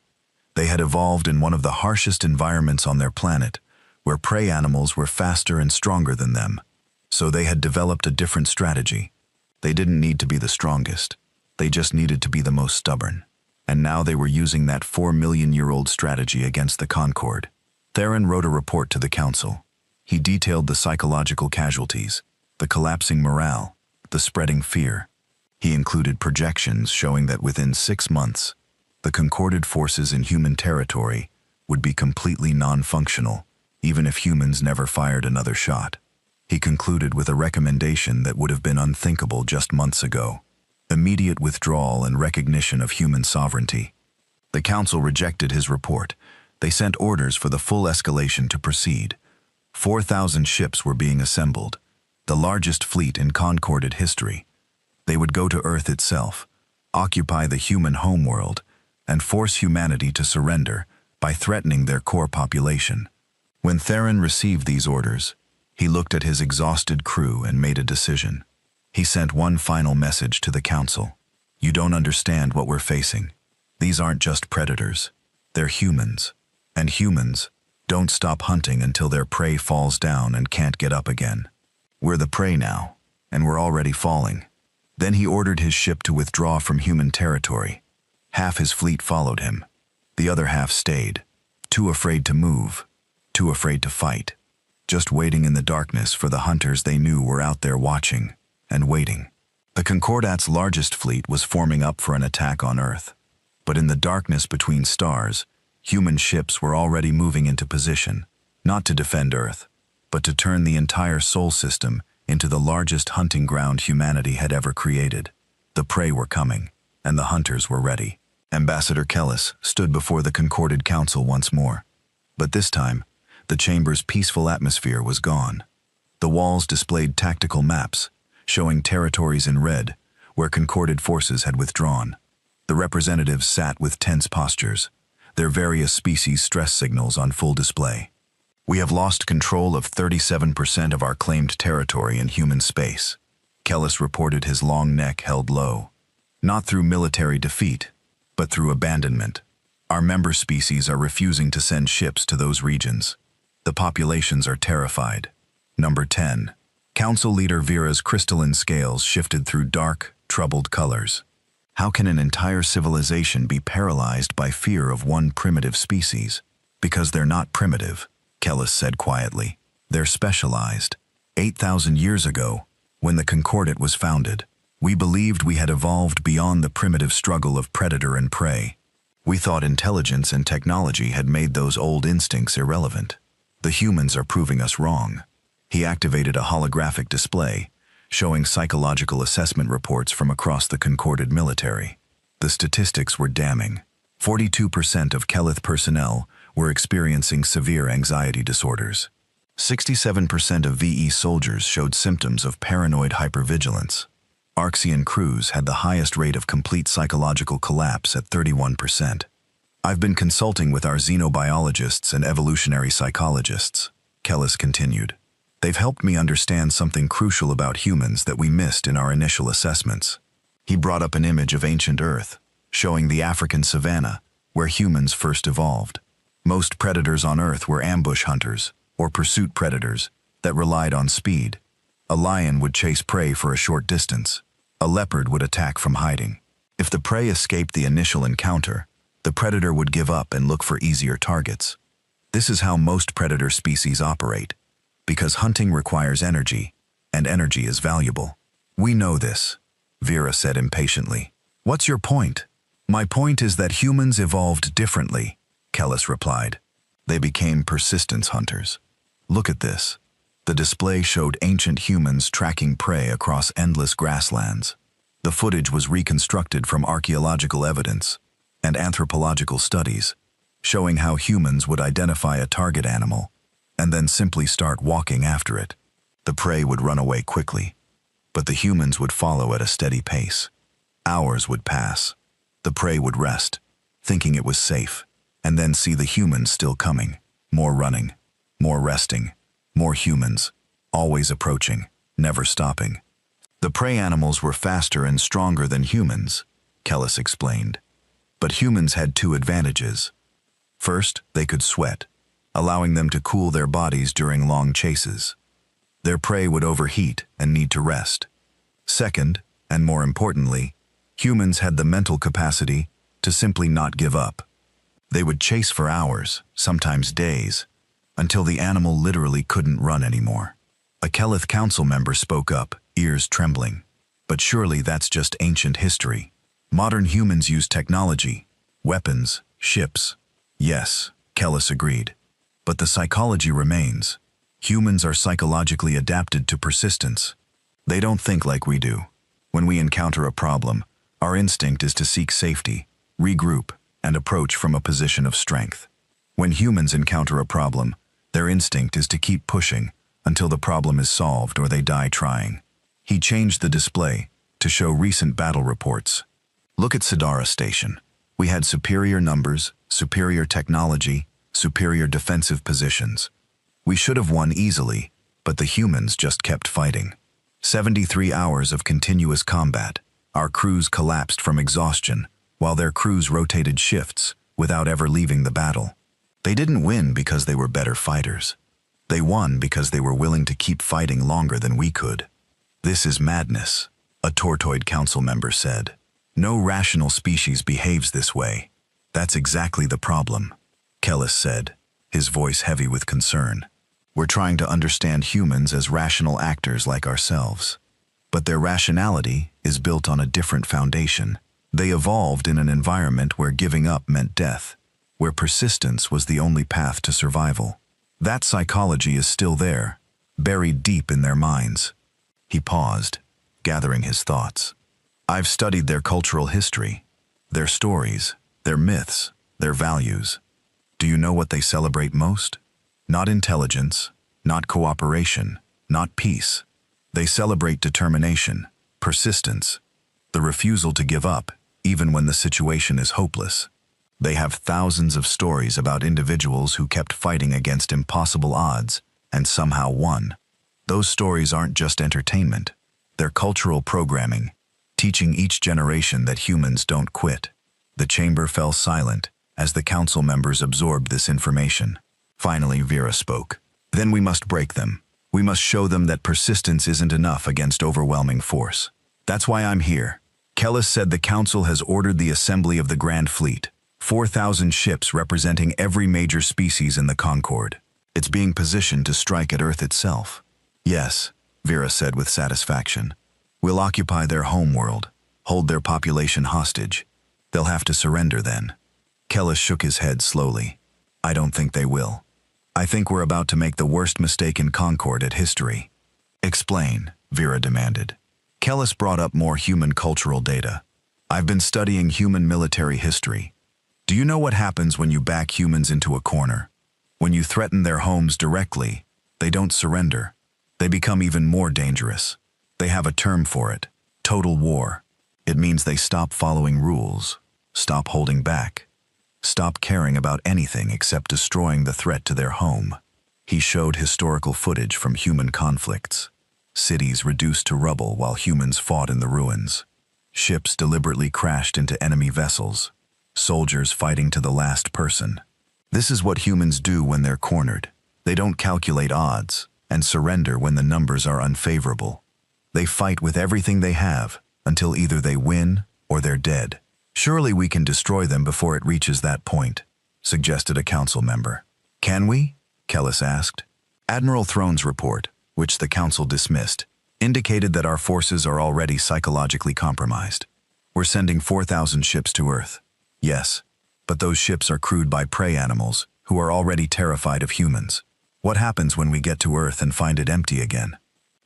They had evolved in one of the harshest environments on their planet, where prey animals were faster and stronger than them. So they had developed a different strategy. They didn't need to be the strongest. They just needed to be the most stubborn. And now they were using that 4-million-year-old strategy against the Concord. Theron wrote a report to the Council. He detailed the psychological casualties, the collapsing morale, the spreading fear. He included projections showing that within 6 months, the concorded forces in human territory would be completely non-functional, even if humans never fired another shot. He concluded with a recommendation that would have been unthinkable just months ago: immediate withdrawal and recognition of human sovereignty. The Council rejected his report. They sent orders for the full escalation to proceed. 4,000 ships were being assembled, the largest fleet in concorded history. They would go to Earth itself, occupy the human homeworld, and force humanity to surrender by threatening their core population. When Theron received these orders, he looked at his exhausted crew and made a decision. He sent one final message to the Council. "You don't understand what we're facing. These aren't just predators. They're humans. And humans don't stop hunting until their prey falls down and can't get up again. We're the prey now, and we're already falling." Then he ordered his ship to withdraw from human territory. Half his fleet followed him. The other half stayed, too afraid to move, too afraid to fight, just waiting in the darkness for the hunters they knew were out there watching and waiting. The Concordat's largest fleet was forming up for an attack on Earth. But in the darkness between stars, human ships were already moving into position, not to defend Earth, but to turn the entire Sol system into the largest hunting ground humanity had ever created. The prey were coming, and the hunters were ready. Ambassador Kellis stood before the Concorded Council once more. But this time, the chamber's peaceful atmosphere was gone. The walls displayed tactical maps, showing territories in red, where Concorded forces had withdrawn. The representatives sat with tense postures, their various species stress signals on full display. "We have lost control of 37% of our claimed territory in human space." Kellis reported, his long neck held low. "Not through military defeat, but through abandonment. Our member species are refusing to send ships to those regions. The populations are terrified." Number 10. Council leader Vera's crystalline scales shifted through dark, troubled colors. How can an entire civilization be paralyzed by fear of one primitive species? Because they're not primitive, Kellis said quietly. They're specialized. 8,000 years ago, when the Concordat was founded, we believed we had evolved beyond the primitive struggle of predator and prey. We thought intelligence and technology had made those old instincts irrelevant. The humans are proving us wrong. He activated a holographic display, showing psychological assessment reports from across the Concordat military. The statistics were damning. 42% of Kelith personnel were experiencing severe anxiety disorders. 67% of VE soldiers showed symptoms of paranoid hypervigilance. Arxian crews had the highest rate of complete psychological collapse at 31%. I've been consulting with our xenobiologists and evolutionary psychologists, Kellis continued. They've helped me understand something crucial about humans that we missed in our initial assessments. He brought up an image of ancient Earth, showing the African savanna, where humans first evolved. Most predators on Earth were ambush hunters, or pursuit predators, that relied on speed. A lion would chase prey for a short distance. A leopard would attack from hiding. If the prey escaped the initial encounter, the predator would give up and look for easier targets. This is how most predator species operate, because hunting requires energy, and energy is valuable. We know this, Vera said impatiently. What's your point? My point is that humans evolved differently, Kellis replied. They became persistence hunters. Look at this. The display showed ancient humans tracking prey across endless grasslands. The footage was reconstructed from archaeological evidence and anthropological studies, showing how humans would identify a target animal and then simply start walking after it. The prey would run away quickly, but the humans would follow at a steady pace. Hours would pass. The prey would rest, thinking it was safe, and then see the humans still coming. More running, more resting, more humans, always approaching, never stopping. The prey animals were faster and stronger than humans, Kellis explained. But humans had two advantages. First, they could sweat, allowing them to cool their bodies during long chases. Their prey would overheat and need to rest. Second, and more importantly, humans had the mental capacity to simply not give up. They would chase for hours, sometimes days, until the animal literally couldn't run anymore. A Kelith council member spoke up, ears trembling. But surely that's just ancient history. Modern humans use technology, weapons, ships. Yes, Kellis agreed. But the psychology remains. Humans are psychologically adapted to persistence. They don't think like we do. When we encounter a problem, our instinct is to seek safety, regroup, and approach from a position of strength. When humans encounter a problem, their instinct is to keep pushing until the problem is solved or they die trying. He changed the display to show recent battle reports. Look at Sidara Station. We had superior numbers, superior technology, superior defensive positions. We should have won easily, but the humans just kept fighting. 73 hours of continuous combat. Our crews collapsed from exhaustion, while their crews rotated shifts without ever leaving the battle. They didn't win because they were better fighters. They won because they were willing to keep fighting longer than we could. This is madness, a Tortoid council member said. No rational species behaves this way. That's exactly the problem, Kellis said, his voice heavy with concern. We're trying to understand humans as rational actors like ourselves. But their rationality is built on a different foundation. They evolved in an environment where giving up meant death, where persistence was the only path to survival. That psychology is still there, buried deep in their minds. He paused, gathering his thoughts. I've studied their cultural history, their stories, their myths, their values. Do you know what they celebrate most? Not intelligence, not cooperation, not peace. They celebrate determination, persistence, the refusal to give up, even when the situation is hopeless. They have thousands of stories about individuals who kept fighting against impossible odds and somehow won. Those stories aren't just entertainment. They're cultural programming, teaching each generation that humans don't quit. The chamber fell silent as the council members absorbed this information. Finally, Vera spoke. Then we must break them. We must show them that persistence isn't enough against overwhelming force. That's why I'm here. Kellis said the council has ordered the assembly of the Grand Fleet, 4,000 ships representing every major species in the Concord. It's being positioned to strike at Earth itself. Yes, Vera said with satisfaction. We'll occupy their homeworld, hold their population hostage. They'll have to surrender then. Kellis shook his head slowly. I don't think they will. I think we're about to make the worst mistake in Concord at history. Explain, Vera demanded. Kellis brought up more human cultural data. I've been studying human military history. Do you know what happens when you back humans into a corner? When you threaten their homes directly, they don't surrender. They become even more dangerous. They have a term for it, total war. It means they stop following rules, stop holding back, stop caring about anything except destroying the threat to their home. He showed historical footage from human conflicts. Cities reduced to rubble while humans fought in the ruins. Ships deliberately crashed into enemy vessels. Soldiers fighting to the last person. This is what humans do when they're cornered. They don't calculate odds and surrender when the numbers are unfavorable. They fight with everything they have until either they win or they're dead. Surely we can destroy them before it reaches that point, suggested a council member. Can we? Kellis asked. Admiral Throne's report, which the council dismissed, indicated that our forces are already psychologically compromised. We're sending 4,000 ships to Earth. Yes, but those ships are crewed by prey animals who are already terrified of humans. What happens when we get to Earth and find it empty again?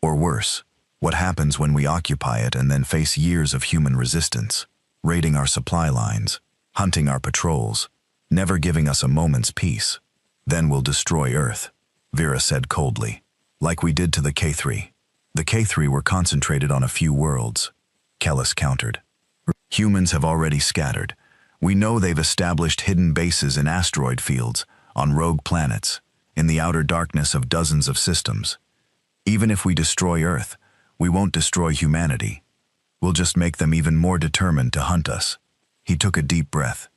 Or worse, what happens when we occupy it and then face years of human resistance, raiding our supply lines, hunting our patrols, never giving us a moment's peace? Then we'll destroy Earth, Vera said coldly, like we did to the K3. The K3 were concentrated on a few worlds, Kellis countered. Humans have already scattered. We know they've established hidden bases in asteroid fields, on rogue planets, in the outer darkness of dozens of systems. Even if we destroy Earth, we won't destroy humanity. We'll just make them even more determined to hunt us. He took a deep breath.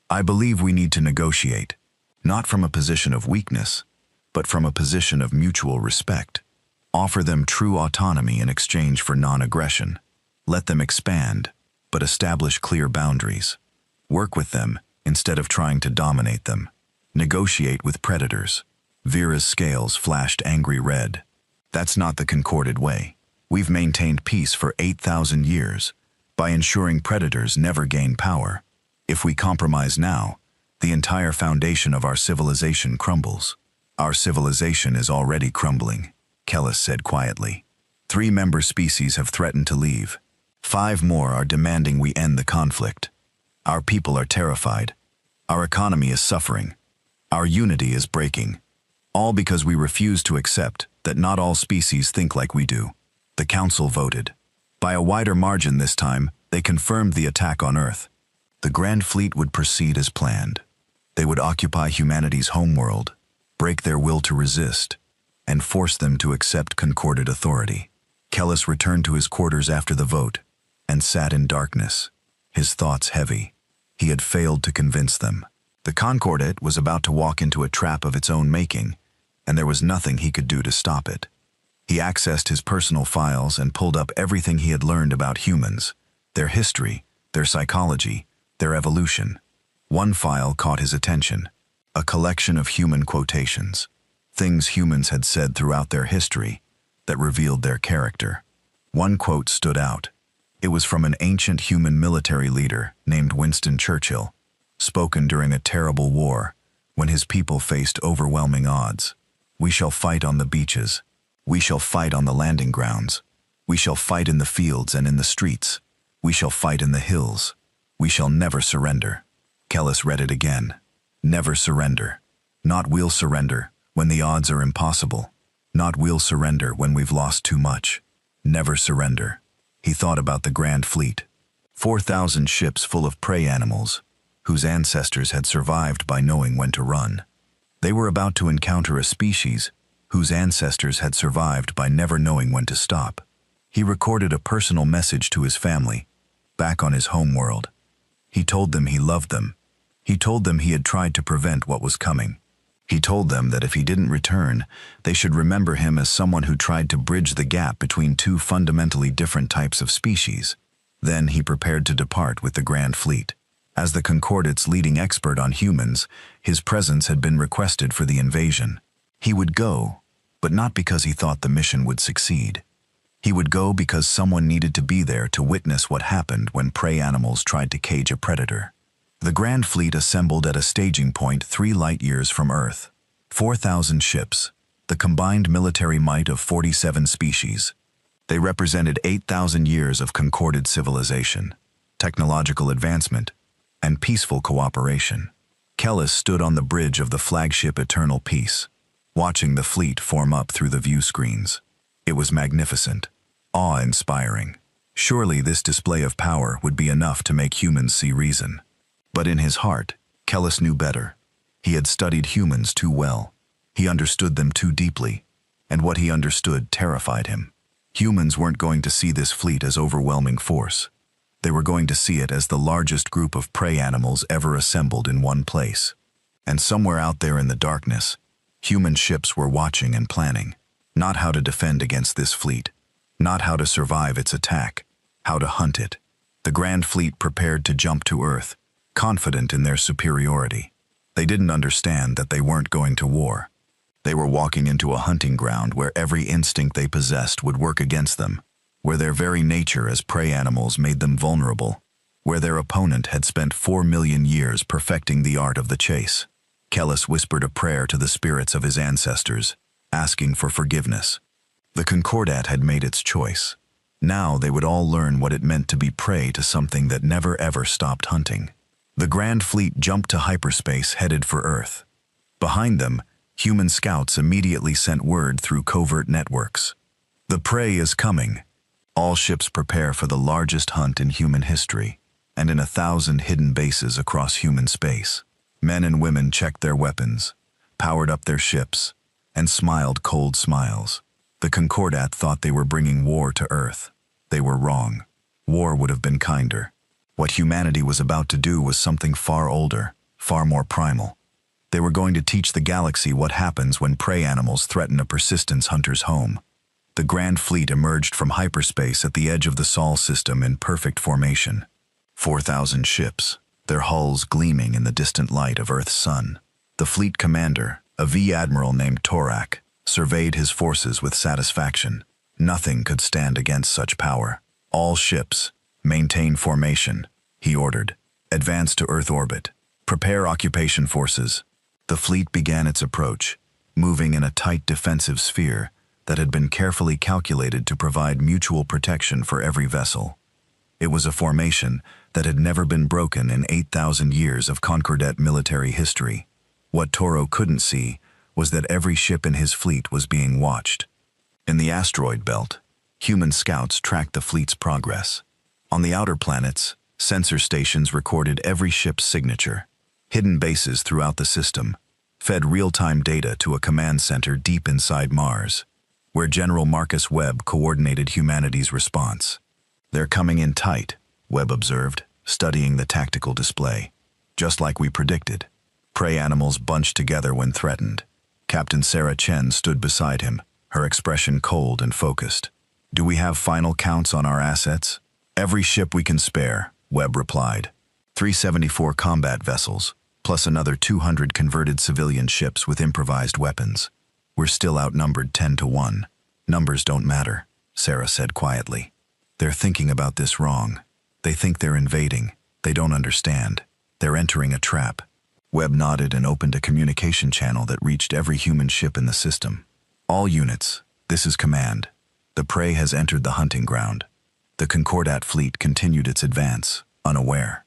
I believe we need to negotiate, not from a position of weakness, but from a position of mutual respect. Offer them true autonomy in exchange for non-aggression. Let them expand, but establish clear boundaries. Work with them instead of trying to dominate them. Negotiate with predators. Vera's scales flashed angry red. That's not the concorded way. We've maintained peace for 8,000 years by ensuring predators never gain power. If we compromise now, the entire foundation of our civilization crumbles. Our civilization is already crumbling, Kellis said quietly. 3 member species have threatened to leave. 5 more are demanding we end the conflict. Our people are terrified. Our economy is suffering. Our unity is breaking. All because we refuse to accept that not all species think like we do. The council voted. By a wider margin this time, they confirmed the attack on Earth. The Grand Fleet would proceed as planned. They would occupy humanity's homeworld, break their will to resist, and force them to accept concorded authority. Kellis returned to his quarters after the vote and sat in darkness, his thoughts heavy. He had failed to convince them. The Concordat was about to walk into a trap of its own making, and there was nothing he could do to stop it. He accessed his personal files and pulled up everything he had learned about humans, their history, their psychology, their evolution. One file caught his attention, a collection of human quotations, things humans had said throughout their history that revealed their character. One quote stood out. It was from an ancient human military leader named Winston Churchill, spoken during a terrible war when his people faced overwhelming odds. We shall fight on the beaches. We shall fight on the landing grounds. We shall fight in the fields and in the streets. We shall fight in the hills. We shall never surrender. Kellis read it again. Never surrender. Not we'll surrender when the odds are impossible. Not we'll surrender when we've lost too much. Never surrender. He thought about the Grand Fleet. 4,000 ships full of prey animals, whose ancestors had survived by knowing when to run. They were about to encounter a species whose ancestors had survived by never knowing when to stop. He recorded a personal message to his family, back on his homeworld. He told them he loved them. He told them he had tried to prevent what was coming. He told them that if he didn't return, they should remember him as someone who tried to bridge the gap between 2 fundamentally different types of species. Then he prepared to depart with the Grand Fleet. As the Concordat's leading expert on humans, his presence had been requested for the invasion. He would go, but not because he thought the mission would succeed. He would go because someone needed to be there to witness what happened when prey animals tried to cage a predator. The Grand Fleet assembled at a staging point 3 light-years from Earth. 4,000 ships, the combined military might of 47 species. They represented 8,000 years of concorded civilization, technological advancement, and peaceful cooperation. Kellis stood on the bridge of the flagship Eternal Peace, watching the fleet form up through the view screens. It was magnificent, awe-inspiring. Surely this display of power would be enough to make humans see reason. But in his heart, Kellis knew better. He had studied humans too well. He understood them too deeply, and what he understood terrified him. Humans weren't going to see this fleet as overwhelming force. They were going to see it as the largest group of prey animals ever assembled in one place. And somewhere out there in the darkness, human ships were watching and planning, not how to defend against this fleet, not how to survive its attack, how to hunt it. The Grand Fleet prepared to jump to Earth, confident in their superiority. They didn't understand that they weren't going to war. They were walking into a hunting ground where every instinct they possessed would work against them, where their very nature as prey animals made them vulnerable, where their opponent had spent 4 million years perfecting the art of the chase. Kellis whispered a prayer to the spirits of his ancestors, asking for forgiveness. The Concordat had made its choice. Now they would all learn what it meant to be prey to something that never ever stopped hunting. The Grand Fleet jumped to hyperspace headed for Earth. Behind them, human scouts immediately sent word through covert networks. The prey is coming. All ships prepare for the largest hunt in human history, and in 1,000 hidden bases across human space. Men and women checked their weapons, powered up their ships, and smiled cold smiles. The Concordat thought they were bringing war to Earth. They were wrong. War would have been kinder. What humanity was about to do was something far older, far more primal. They were going to teach the galaxy what happens when prey animals threaten a persistence hunter's home. The Grand Fleet emerged from hyperspace at the edge of the Sol system in perfect formation. 4,000 ships, their hulls gleaming in the distant light of Earth's sun. The fleet commander, a V-admiral named Torak, surveyed his forces with satisfaction. Nothing could stand against such power. All ships, maintain formation, he ordered. Advance to Earth orbit. Prepare occupation forces. The fleet began its approach, moving in a tight defensive sphere that had been carefully calculated to provide mutual protection for every vessel. It was a formation that had never been broken in 8,000 years of Concordat military history. What Toro couldn't see was that every ship in his fleet was being watched. In the asteroid belt, human scouts tracked the fleet's progress. On the outer planets, sensor stations recorded every ship's signature. Hidden bases throughout the system fed real-time data to a command center deep inside Mars, where General Marcus Webb coordinated humanity's response. "They're coming in tight," Webb observed, studying the tactical display. "Just like we predicted." Prey animals bunched together when threatened. Captain Sarah Chen stood beside him, her expression cold and focused. "Do we have final counts on our assets?" "Every ship we can spare," Webb replied. 374 combat vessels, plus another 200 converted civilian ships with improvised weapons. "We're still outnumbered 10 to 1. "Numbers don't matter," Sarah said quietly. "They're thinking about this wrong. They think they're invading. They don't understand. They're entering a trap." Webb nodded and opened a communication channel that reached every human ship in the system. "All units, this is command. The prey has entered the hunting ground." The Concordat fleet continued its advance, unaware.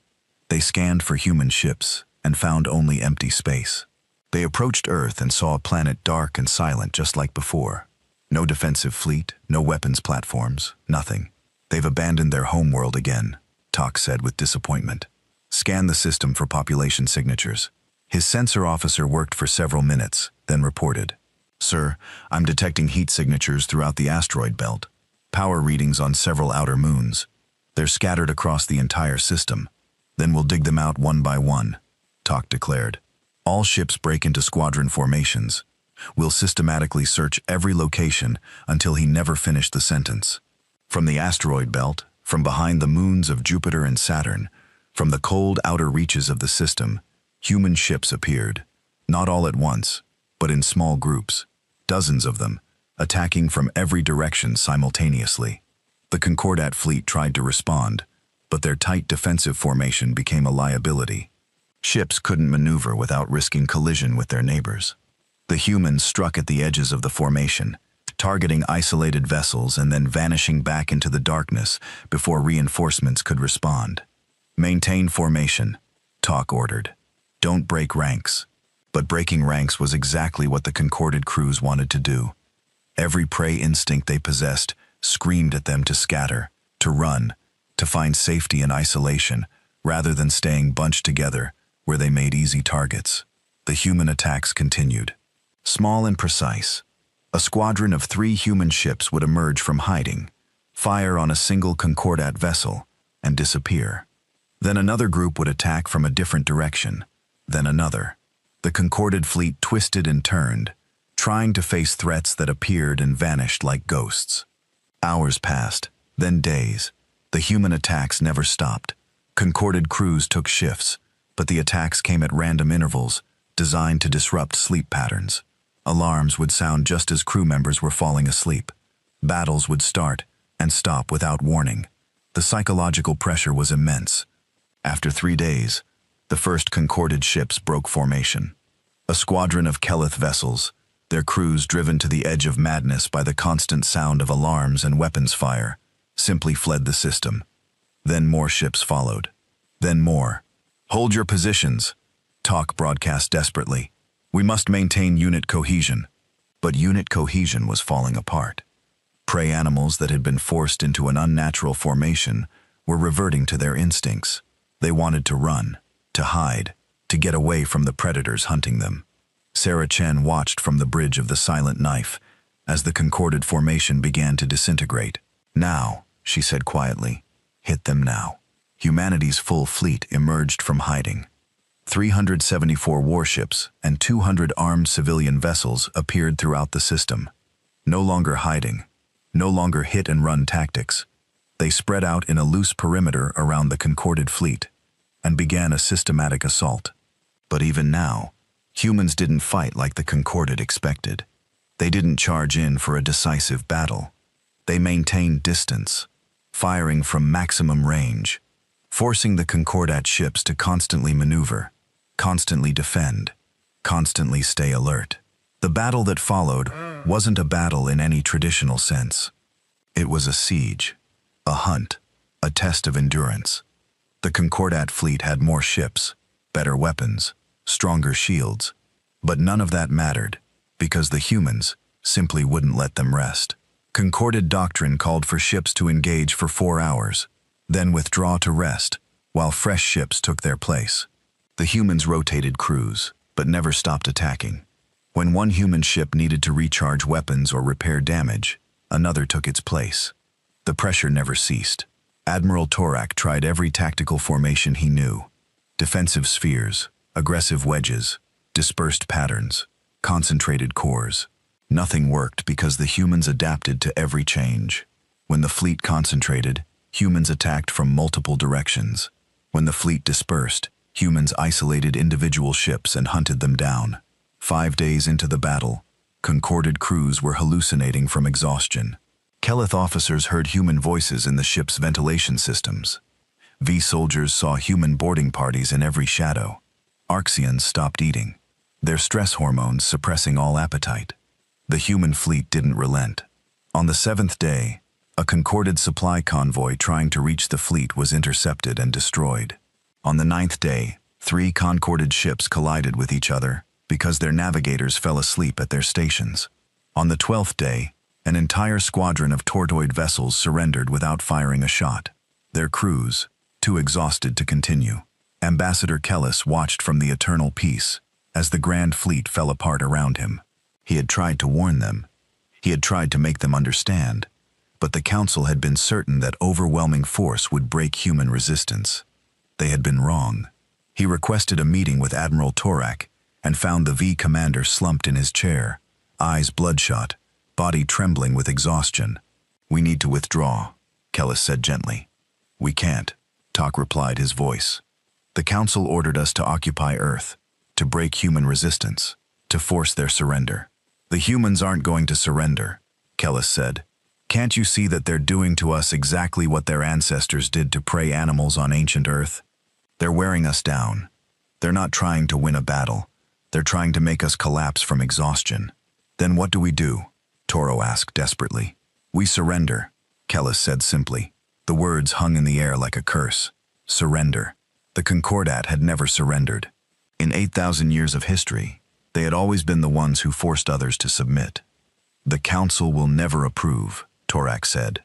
They scanned for human ships and found only empty space. They approached Earth and saw a planet dark and silent just like before. No defensive fleet, no weapons platforms, nothing. "They've abandoned their homeworld again," Tok said with disappointment. "Scan the system for population signatures." His sensor officer worked for several minutes, then reported, "Sir, I'm detecting heat signatures throughout the asteroid belt. Power readings on several outer moons. They're scattered across the entire system. Then we'll dig them out one by one," Tok declared. "All ships break into squadron formations. We'll systematically search every location until he never finished the sentence." From the asteroid belt, from behind the moons of Jupiter and Saturn, from the cold outer reaches of the system, human ships appeared. Not all at once, but in small groups. dozens of them, attacking from every direction simultaneously. The Concordat fleet tried to respond, but their tight defensive formation became a liability. Ships couldn't maneuver without risking collision with their neighbors. The humans struck at the edges of the formation, targeting isolated vessels and then vanishing back into the darkness before reinforcements could respond. "Maintain formation," Talk ordered. "Don't break ranks." But breaking ranks was exactly what the Concorded crews wanted to do. Every prey instinct they possessed screamed at them to scatter, to run, to find safety in isolation, rather than staying bunched together where they made easy targets. The human attacks continued. Small and precise, a squadron of 3 human ships would emerge from hiding, fire on a single Concordat vessel, and disappear. Then another group would attack from a different direction, then another. The Concorded fleet twisted and turned, trying to face threats that appeared and vanished like ghosts. Hours passed, then days. The human attacks never stopped. Concorded crews took shifts, but the attacks came at random intervals, designed to disrupt sleep patterns. Alarms would sound just as crew members were falling asleep. Battles would start and stop without warning. The psychological pressure was immense. After 3 days, the first Concorded ships broke formation. A squadron of Kelith vessels, their crews driven to the edge of madness by the constant sound of alarms and weapons fire, simply fled the system. Then more ships followed. Then more. "Hold your positions," Talk broadcast desperately. "We must maintain unit cohesion." But unit cohesion was falling apart. Prey animals that had been forced into an unnatural formation were reverting to their instincts. They wanted to run, to hide, to get away from the predators hunting them. Sarah Chen watched from the bridge of the Silent Knife as the Concorded formation began to disintegrate. "Now," she said quietly, "hit them now." Humanity's full fleet emerged from hiding. 374 warships and 200 armed civilian vessels appeared throughout the system. No longer hiding, no longer hit-and-run tactics. They spread out in a loose perimeter around the Concorded fleet and began a systematic assault. But even now, humans didn't fight like the Concorded expected. They didn't charge in for a decisive battle. They maintained distance, firing from maximum range, forcing the Concordat ships to constantly maneuver, constantly defend, constantly stay alert. The battle that followed wasn't a battle in any traditional sense. It was a siege, a hunt, a test of endurance. The Concordat fleet had more ships, better weapons, stronger shields, but none of that mattered because the humans simply wouldn't let them rest. Concorded doctrine called for ships to engage for 4 hours, then withdraw to rest, while fresh ships took their place. The humans rotated crews, but never stopped attacking. When one human ship needed to recharge weapons or repair damage, another took its place. The pressure never ceased. Admiral Torak tried every tactical formation he knew. Defensive spheres, aggressive wedges, dispersed patterns, concentrated cores. Nothing worked because the humans adapted to every change. When the fleet concentrated, humans attacked from multiple directions. When the fleet dispersed, humans isolated individual ships and hunted them down. 5 days into the battle, Concorded crews were hallucinating from exhaustion. Kelith officers heard human voices in the ship's ventilation systems. V-soldiers saw human boarding parties in every shadow. Arxians stopped eating, their stress hormones suppressing all appetite. The human fleet didn't relent. On the 7th day, a Concorded supply convoy trying to reach the fleet was intercepted and destroyed. On the 9th day, 3 Concorded ships collided with each other because their navigators fell asleep at their stations. On the 12th day, an entire squadron of Tortoid vessels surrendered without firing a shot. Their crews, too exhausted to continue. Ambassador Kellis watched from the eternal peace as the Grand Fleet fell apart around him. He had tried to warn them. He had tried to make them understand. But the Council had been certain that overwhelming force would break human resistance. They had been wrong. He requested a meeting with Admiral Torak and found the V commander slumped in his chair, eyes bloodshot, body trembling with exhaustion. "We need to withdraw," Kellis said gently. "We can't," Tok replied, his voice. "The Council ordered us to occupy Earth, to break human resistance, to force their surrender. The humans aren't going to surrender, Kellis said. Can't you see that they're doing to us exactly what their ancestors did to prey animals on ancient Earth? They're wearing us down. They're not trying to win a battle. They're trying to make us collapse from exhaustion. Then what do? Toro asked desperately. We surrender, Kellis said simply. The words hung in the air like a curse. Surrender. The Concordat had never surrendered. In 8,000 years of history, they had always been the ones who forced others to submit. The Council will never approve, Torak said.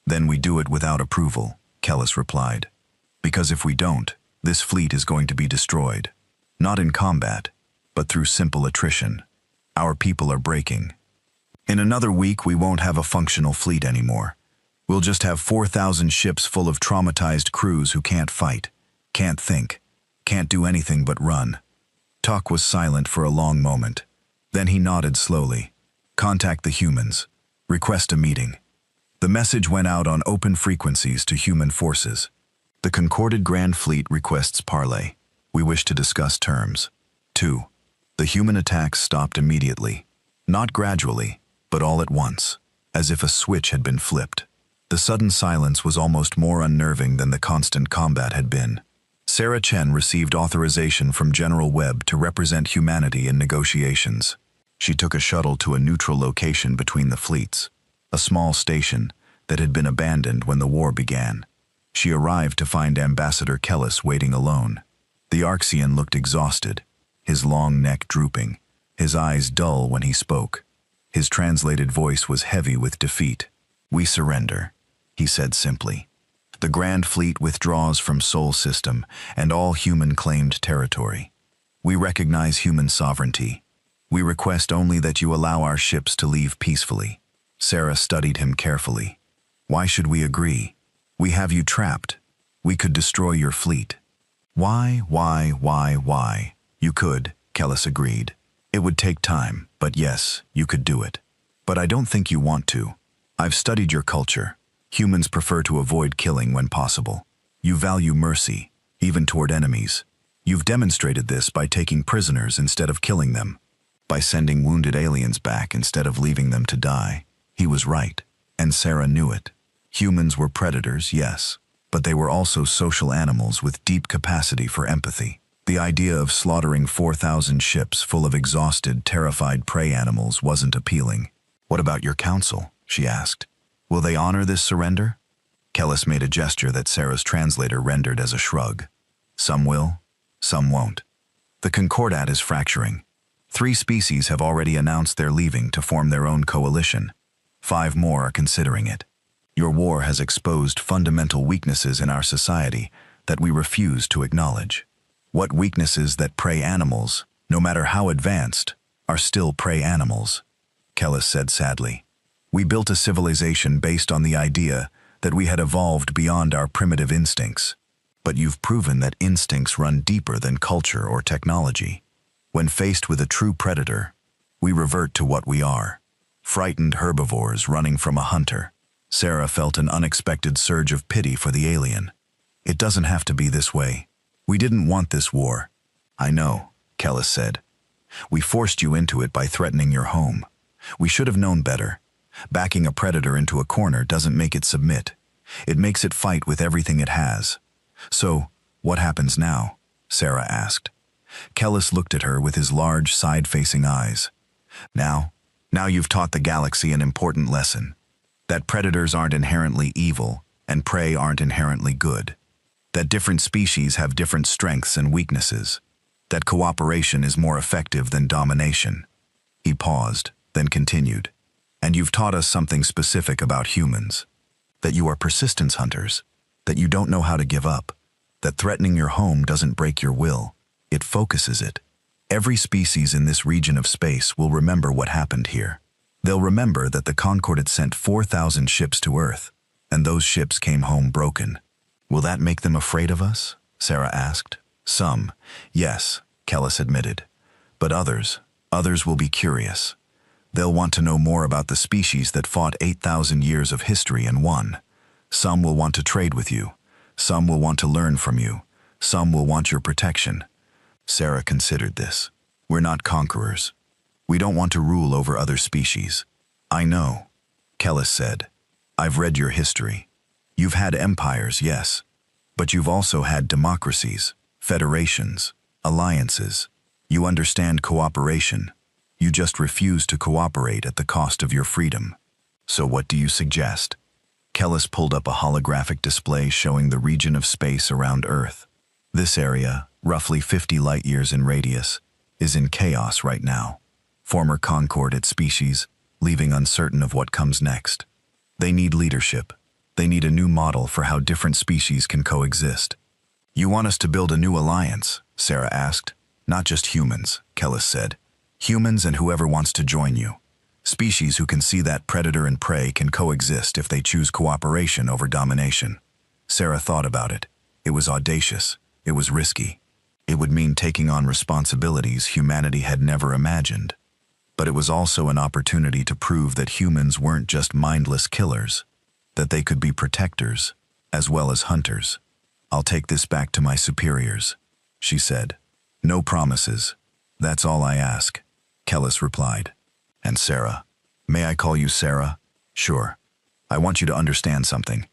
Then we do it without approval, Kellis replied. Because if we don't, this fleet is going to be destroyed. Not in combat, but through simple attrition. Our people are breaking. In another week, we won't have a functional fleet anymore. We'll just have 4,000 ships full of traumatized crews who can't fight, can't think, can't do anything but run. Tok was silent for a long moment. Then he nodded slowly. Contact the humans. Request a meeting. The message went out on open frequencies to human forces. The Concorded Grand Fleet requests parley. We wish to discuss terms. 2. The human attacks stopped immediately. Not gradually, but all at once, as if a switch had been flipped. The sudden silence was almost more unnerving than the constant combat had been. Sarah Chen received authorization from General Webb to represent humanity in negotiations. She took a shuttle to a neutral location between the fleets, a small station that had been abandoned when the war began. She arrived to find Ambassador Kellis waiting alone. The Arxian looked exhausted, his long neck drooping, his eyes dull when he spoke. His translated voice was heavy with defeat. We surrender, he said simply. The Grand Fleet withdraws from Sol System and all human-claimed territory. We recognize human sovereignty. We request only that you allow our ships to leave peacefully. Sarah studied him carefully. Why should we agree? We have you trapped. We could destroy your fleet. Why? You could, Kellis agreed. It would take time, but yes, you could do it. But I don't think you want to. I've studied your culture. Humans prefer to avoid killing when possible. You value mercy, even toward enemies. You've demonstrated this by taking prisoners instead of killing them, by sending wounded aliens back instead of leaving them to die. He was right, and Sarah knew it. Humans were predators, yes, but they were also social animals with deep capacity for empathy. The idea of slaughtering 4,000 ships full of exhausted, terrified prey animals wasn't appealing. What about your council? She asked. Will they honor this surrender? Kellis made a gesture that Sarah's translator rendered as a shrug. Some will, some won't. The Concordat is fracturing. 3 species have already announced they're leaving to form their own coalition. 5 more are considering it. Your war has exposed fundamental weaknesses in our society that we refuse to acknowledge. What weaknesses that prey animals, no matter how advanced, are still prey animals, Kellis said sadly. We built a civilization based on the idea that we had evolved beyond our primitive instincts. But you've proven that instincts run deeper than culture or technology. When faced with a true predator, we revert to what we are. Frightened herbivores running from a hunter. Sarah felt an unexpected surge of pity for the alien. It doesn't have to be this way. We didn't want this war. I know, Kellis said. We forced you into it by threatening your home. We should have known better. Backing a predator into a corner doesn't make it submit. It makes it fight with everything it has. So, what happens now? Sarah asked. Kellis looked at her with his large, side-facing eyes. Now you've taught the galaxy an important lesson. That predators aren't inherently evil, and prey aren't inherently good. That different species have different strengths and weaknesses. That cooperation is more effective than domination. He paused, then continued. And you've taught us something specific about humans. That you are persistence hunters. That you don't know how to give up. That threatening your home doesn't break your will. It focuses it. Every species in this region of space will remember what happened here. They'll remember that the Concordat sent 4,000 ships to Earth, and those ships came home broken. Will that make them afraid of us? Sarah asked. Some, yes, Kellis admitted. But others will be curious. They'll want to know more about the species that fought 8,000 years of history and won. Some will want to trade with you. Some will want to learn from you. Some will want your protection. Sarah considered this. We're not conquerors. We don't want to rule over other species. I know, Kellis said. I've read your history. You've had empires, yes, but you've also had democracies, federations, alliances. You understand cooperation. You just refuse to cooperate at the cost of your freedom. So what do you suggest? Kellis pulled up a holographic display showing the region of space around Earth. This area, roughly 50 light-years in radius, is in chaos right now. Former concordate species, leaving uncertain of what comes next. They need leadership. They need a new model for how different species can coexist. You want us to build a new alliance? Sarah asked. Not just humans, Kellis said. Humans and whoever wants to join you. Species who can see that predator and prey can coexist if they choose cooperation over domination. Sarah thought about it. It was audacious. It was risky. It would mean taking on responsibilities humanity had never imagined. But it was also an opportunity to prove that humans weren't just mindless killers, that they could be protectors, as well as hunters. I'll take this back to my superiors, she said. No promises. That's all I ask, Kellis replied. And Sarah. May I call you Sarah? Sure. I want you to understand something.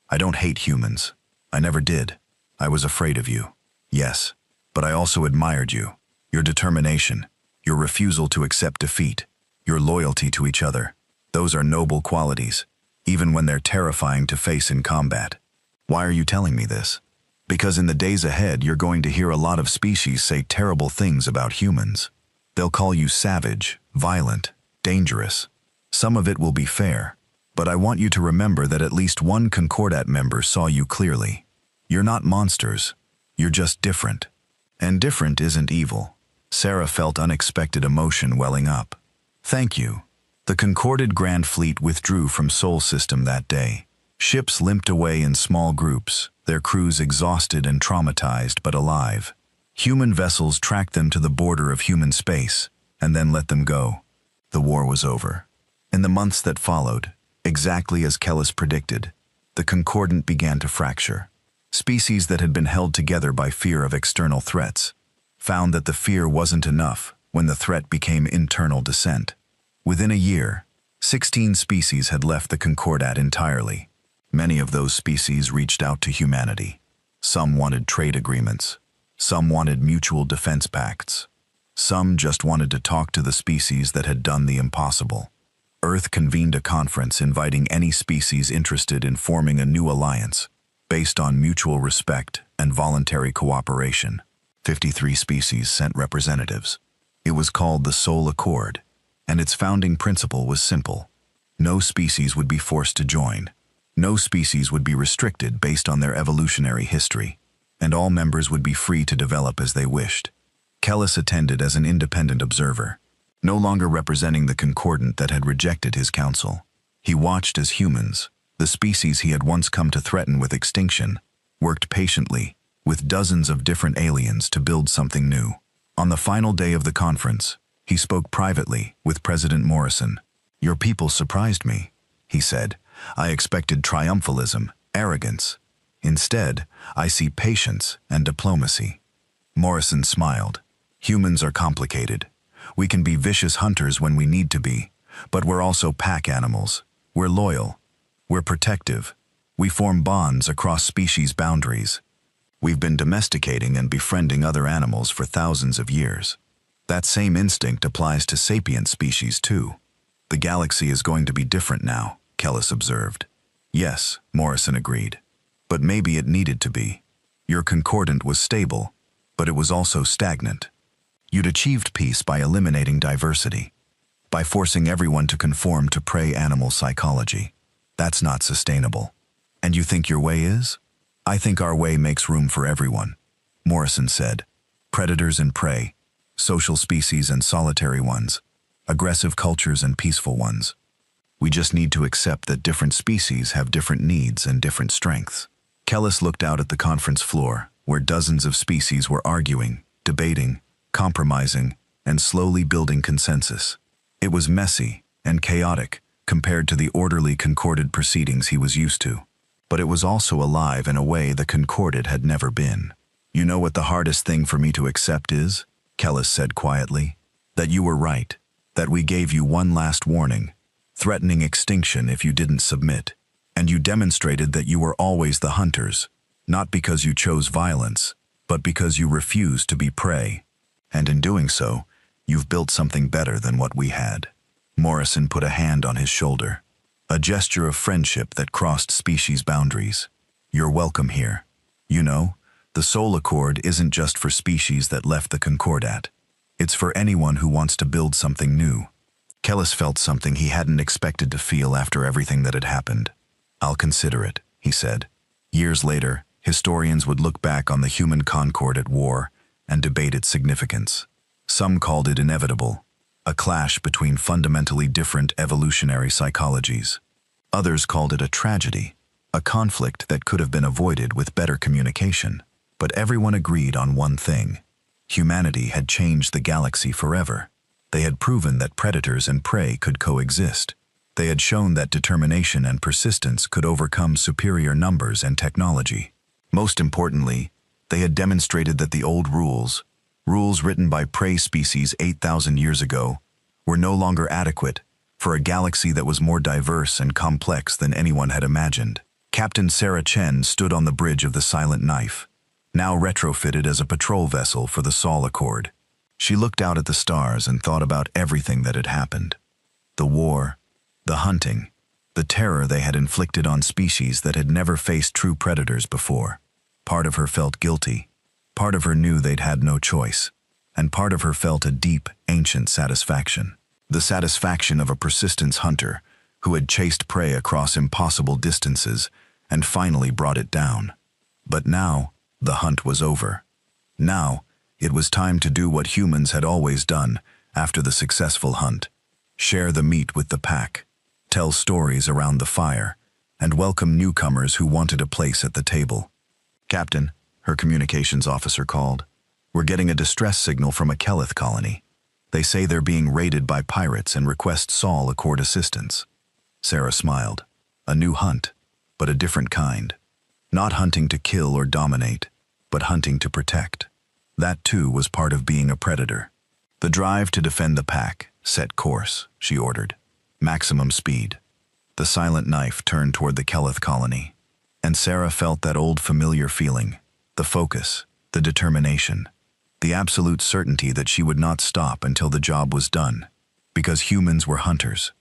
I don't hate humans. I never did. I was afraid of you. Yes. But I also admired you. Your determination. Your refusal to accept defeat. Your loyalty to each other. Those are noble qualities, even when they're terrifying to face in combat. Why are you telling me this? Because in the days ahead, you're going to hear a lot of species say terrible things about humans. They'll call you savage, violent, dangerous. Some of it will be fair, but I want you to remember that at least one Concordat member saw you clearly. You're not monsters. You're just different. And different isn't evil. Sarah felt unexpected emotion welling up. Thank you. The Concorded Grand Fleet withdrew from Sol System that day. Ships limped away in small groups, their crews exhausted and traumatized but alive. Human vessels tracked them to the border of human space, and then let them go. The war was over. In the months that followed, exactly as Kellis predicted, the Concordant began to fracture. Species that had been held together by fear of external threats found that the fear wasn't enough when the threat became internal dissent. Within a year, 16 species had left the Concordat entirely. Many of those species reached out to humanity. Some wanted trade agreements. Some wanted mutual defense pacts. Some just wanted to talk to the species that had done the impossible. Earth convened a conference inviting any species interested in forming a new alliance based on mutual respect and voluntary cooperation. 53 species sent representatives. It was called the Sol Accord, and its founding principle was simple. No species would be forced to join. No species would be restricted based on their evolutionary history, and all members would be free to develop as they wished. Kellis attended as an independent observer, no longer representing the Concordant that had rejected his counsel. He watched as humans, the species he had once come to threaten with extinction, worked patiently with dozens of different aliens to build something new. On the final day of the conference, he spoke privately with President Morrison. "Your people surprised me," he said. "I expected triumphalism, arrogance. Instead, I see patience and diplomacy." Morrison smiled. "Humans are complicated. We can be vicious hunters when we need to be, but we're also pack animals. We're loyal. We're protective. We form bonds across species boundaries. We've been domesticating and befriending other animals for thousands of years. That same instinct applies to sapient species too. The galaxy is going to be different now," Kellis observed. "Yes," Morrison agreed. "But maybe it needed to be. Your Concordant was stable, but it was also stagnant. You'd achieved peace by eliminating diversity, by forcing everyone to conform to prey animal psychology. That's not sustainable. And you think your way is? I think our way makes room for everyone," Morrison said. "Predators and prey, social species and solitary ones, aggressive cultures and peaceful ones. We just need to accept that different species have different needs and different strengths." Kellis looked out at the conference floor, where dozens of species were arguing, debating, compromising, and slowly building consensus. It was messy and chaotic compared to the orderly concorded proceedings he was used to. But it was also alive in a way the Concorded had never been. "You know what the hardest thing for me to accept is?" Kellis said quietly. "That you were right. that we gave you one last warning, threatening extinction if you didn't submit, and you demonstrated that you were always the hunters, not because you chose violence, but because you refused to be prey. And in doing so, you've built something better than what we had." Morrison put a hand on his shoulder, a gesture of friendship that crossed species boundaries. "You're welcome here. You know, the Soul Accord isn't just for species that left the Concordat. It's for anyone who wants to build something new." Kellis felt something he hadn't expected to feel after everything that had happened. "I'll consider it," he said. Years later, historians would look back on the human concord at war and debate its significance. Some called it inevitable, a clash between fundamentally different evolutionary psychologies. Others called it a tragedy, a conflict that could have been avoided with better communication. But everyone agreed on one thing: humanity had changed the galaxy forever. They had proven that predators and prey could coexist. They had shown that determination and persistence could overcome superior numbers and technology. Most importantly, they had demonstrated that the old rules written by prey species 8,000 years ago, were no longer adequate for a galaxy that was more diverse and complex than anyone had imagined. Captain Sarah Chen stood on the bridge of the Silent Knife, now retrofitted as a patrol vessel for the Soul Accord. She looked out at the stars and thought about everything that had happened. The war, the hunting, the terror they had inflicted on species that had never faced true predators before. Part of her felt guilty. Part of her knew they'd had no choice. And part of her felt a deep, ancient satisfaction. The satisfaction of a persistence hunter who had chased prey across impossible distances and finally brought it down. But now, the hunt was over. Now, it was time to do what humans had always done after the successful hunt: share the meat with the pack, tell stories around the fire, and welcome newcomers who wanted a place at the table. "Captain," her communications officer called, "we're getting a distress signal from a Kelith colony. They say they're being raided by pirates and request Soul Accord assistance." Sarah smiled. A new hunt, but a different kind. Not hunting to kill or dominate, but hunting to protect. That too was part of being a predator. "The drive to defend the pack. Set course," she ordered. "Maximum speed." The Silent Knife turned toward the Kelith colony, and Sarah felt that old familiar feeling, the focus, the determination, the absolute certainty that she would not stop until the job was done, because humans were hunters.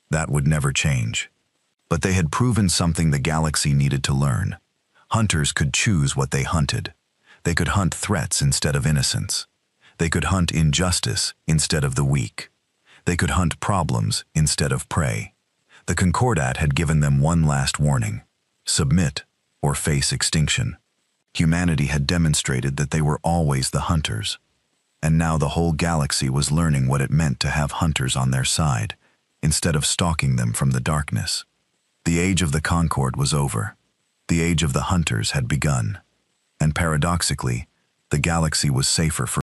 That would never change. But they had proven something the galaxy needed to learn. Hunters could choose what they hunted. They could hunt threats instead of innocence. They could hunt injustice instead of the weak. They could hunt problems instead of prey. The Concordat had given them one last warning: submit or face extinction. Humanity had demonstrated that they were always the hunters. And now the whole galaxy was learning what it meant to have hunters on their side, instead of stalking them from the darkness. The age of the Concord was over. The age of the hunters had begun. And paradoxically, the galaxy was safer for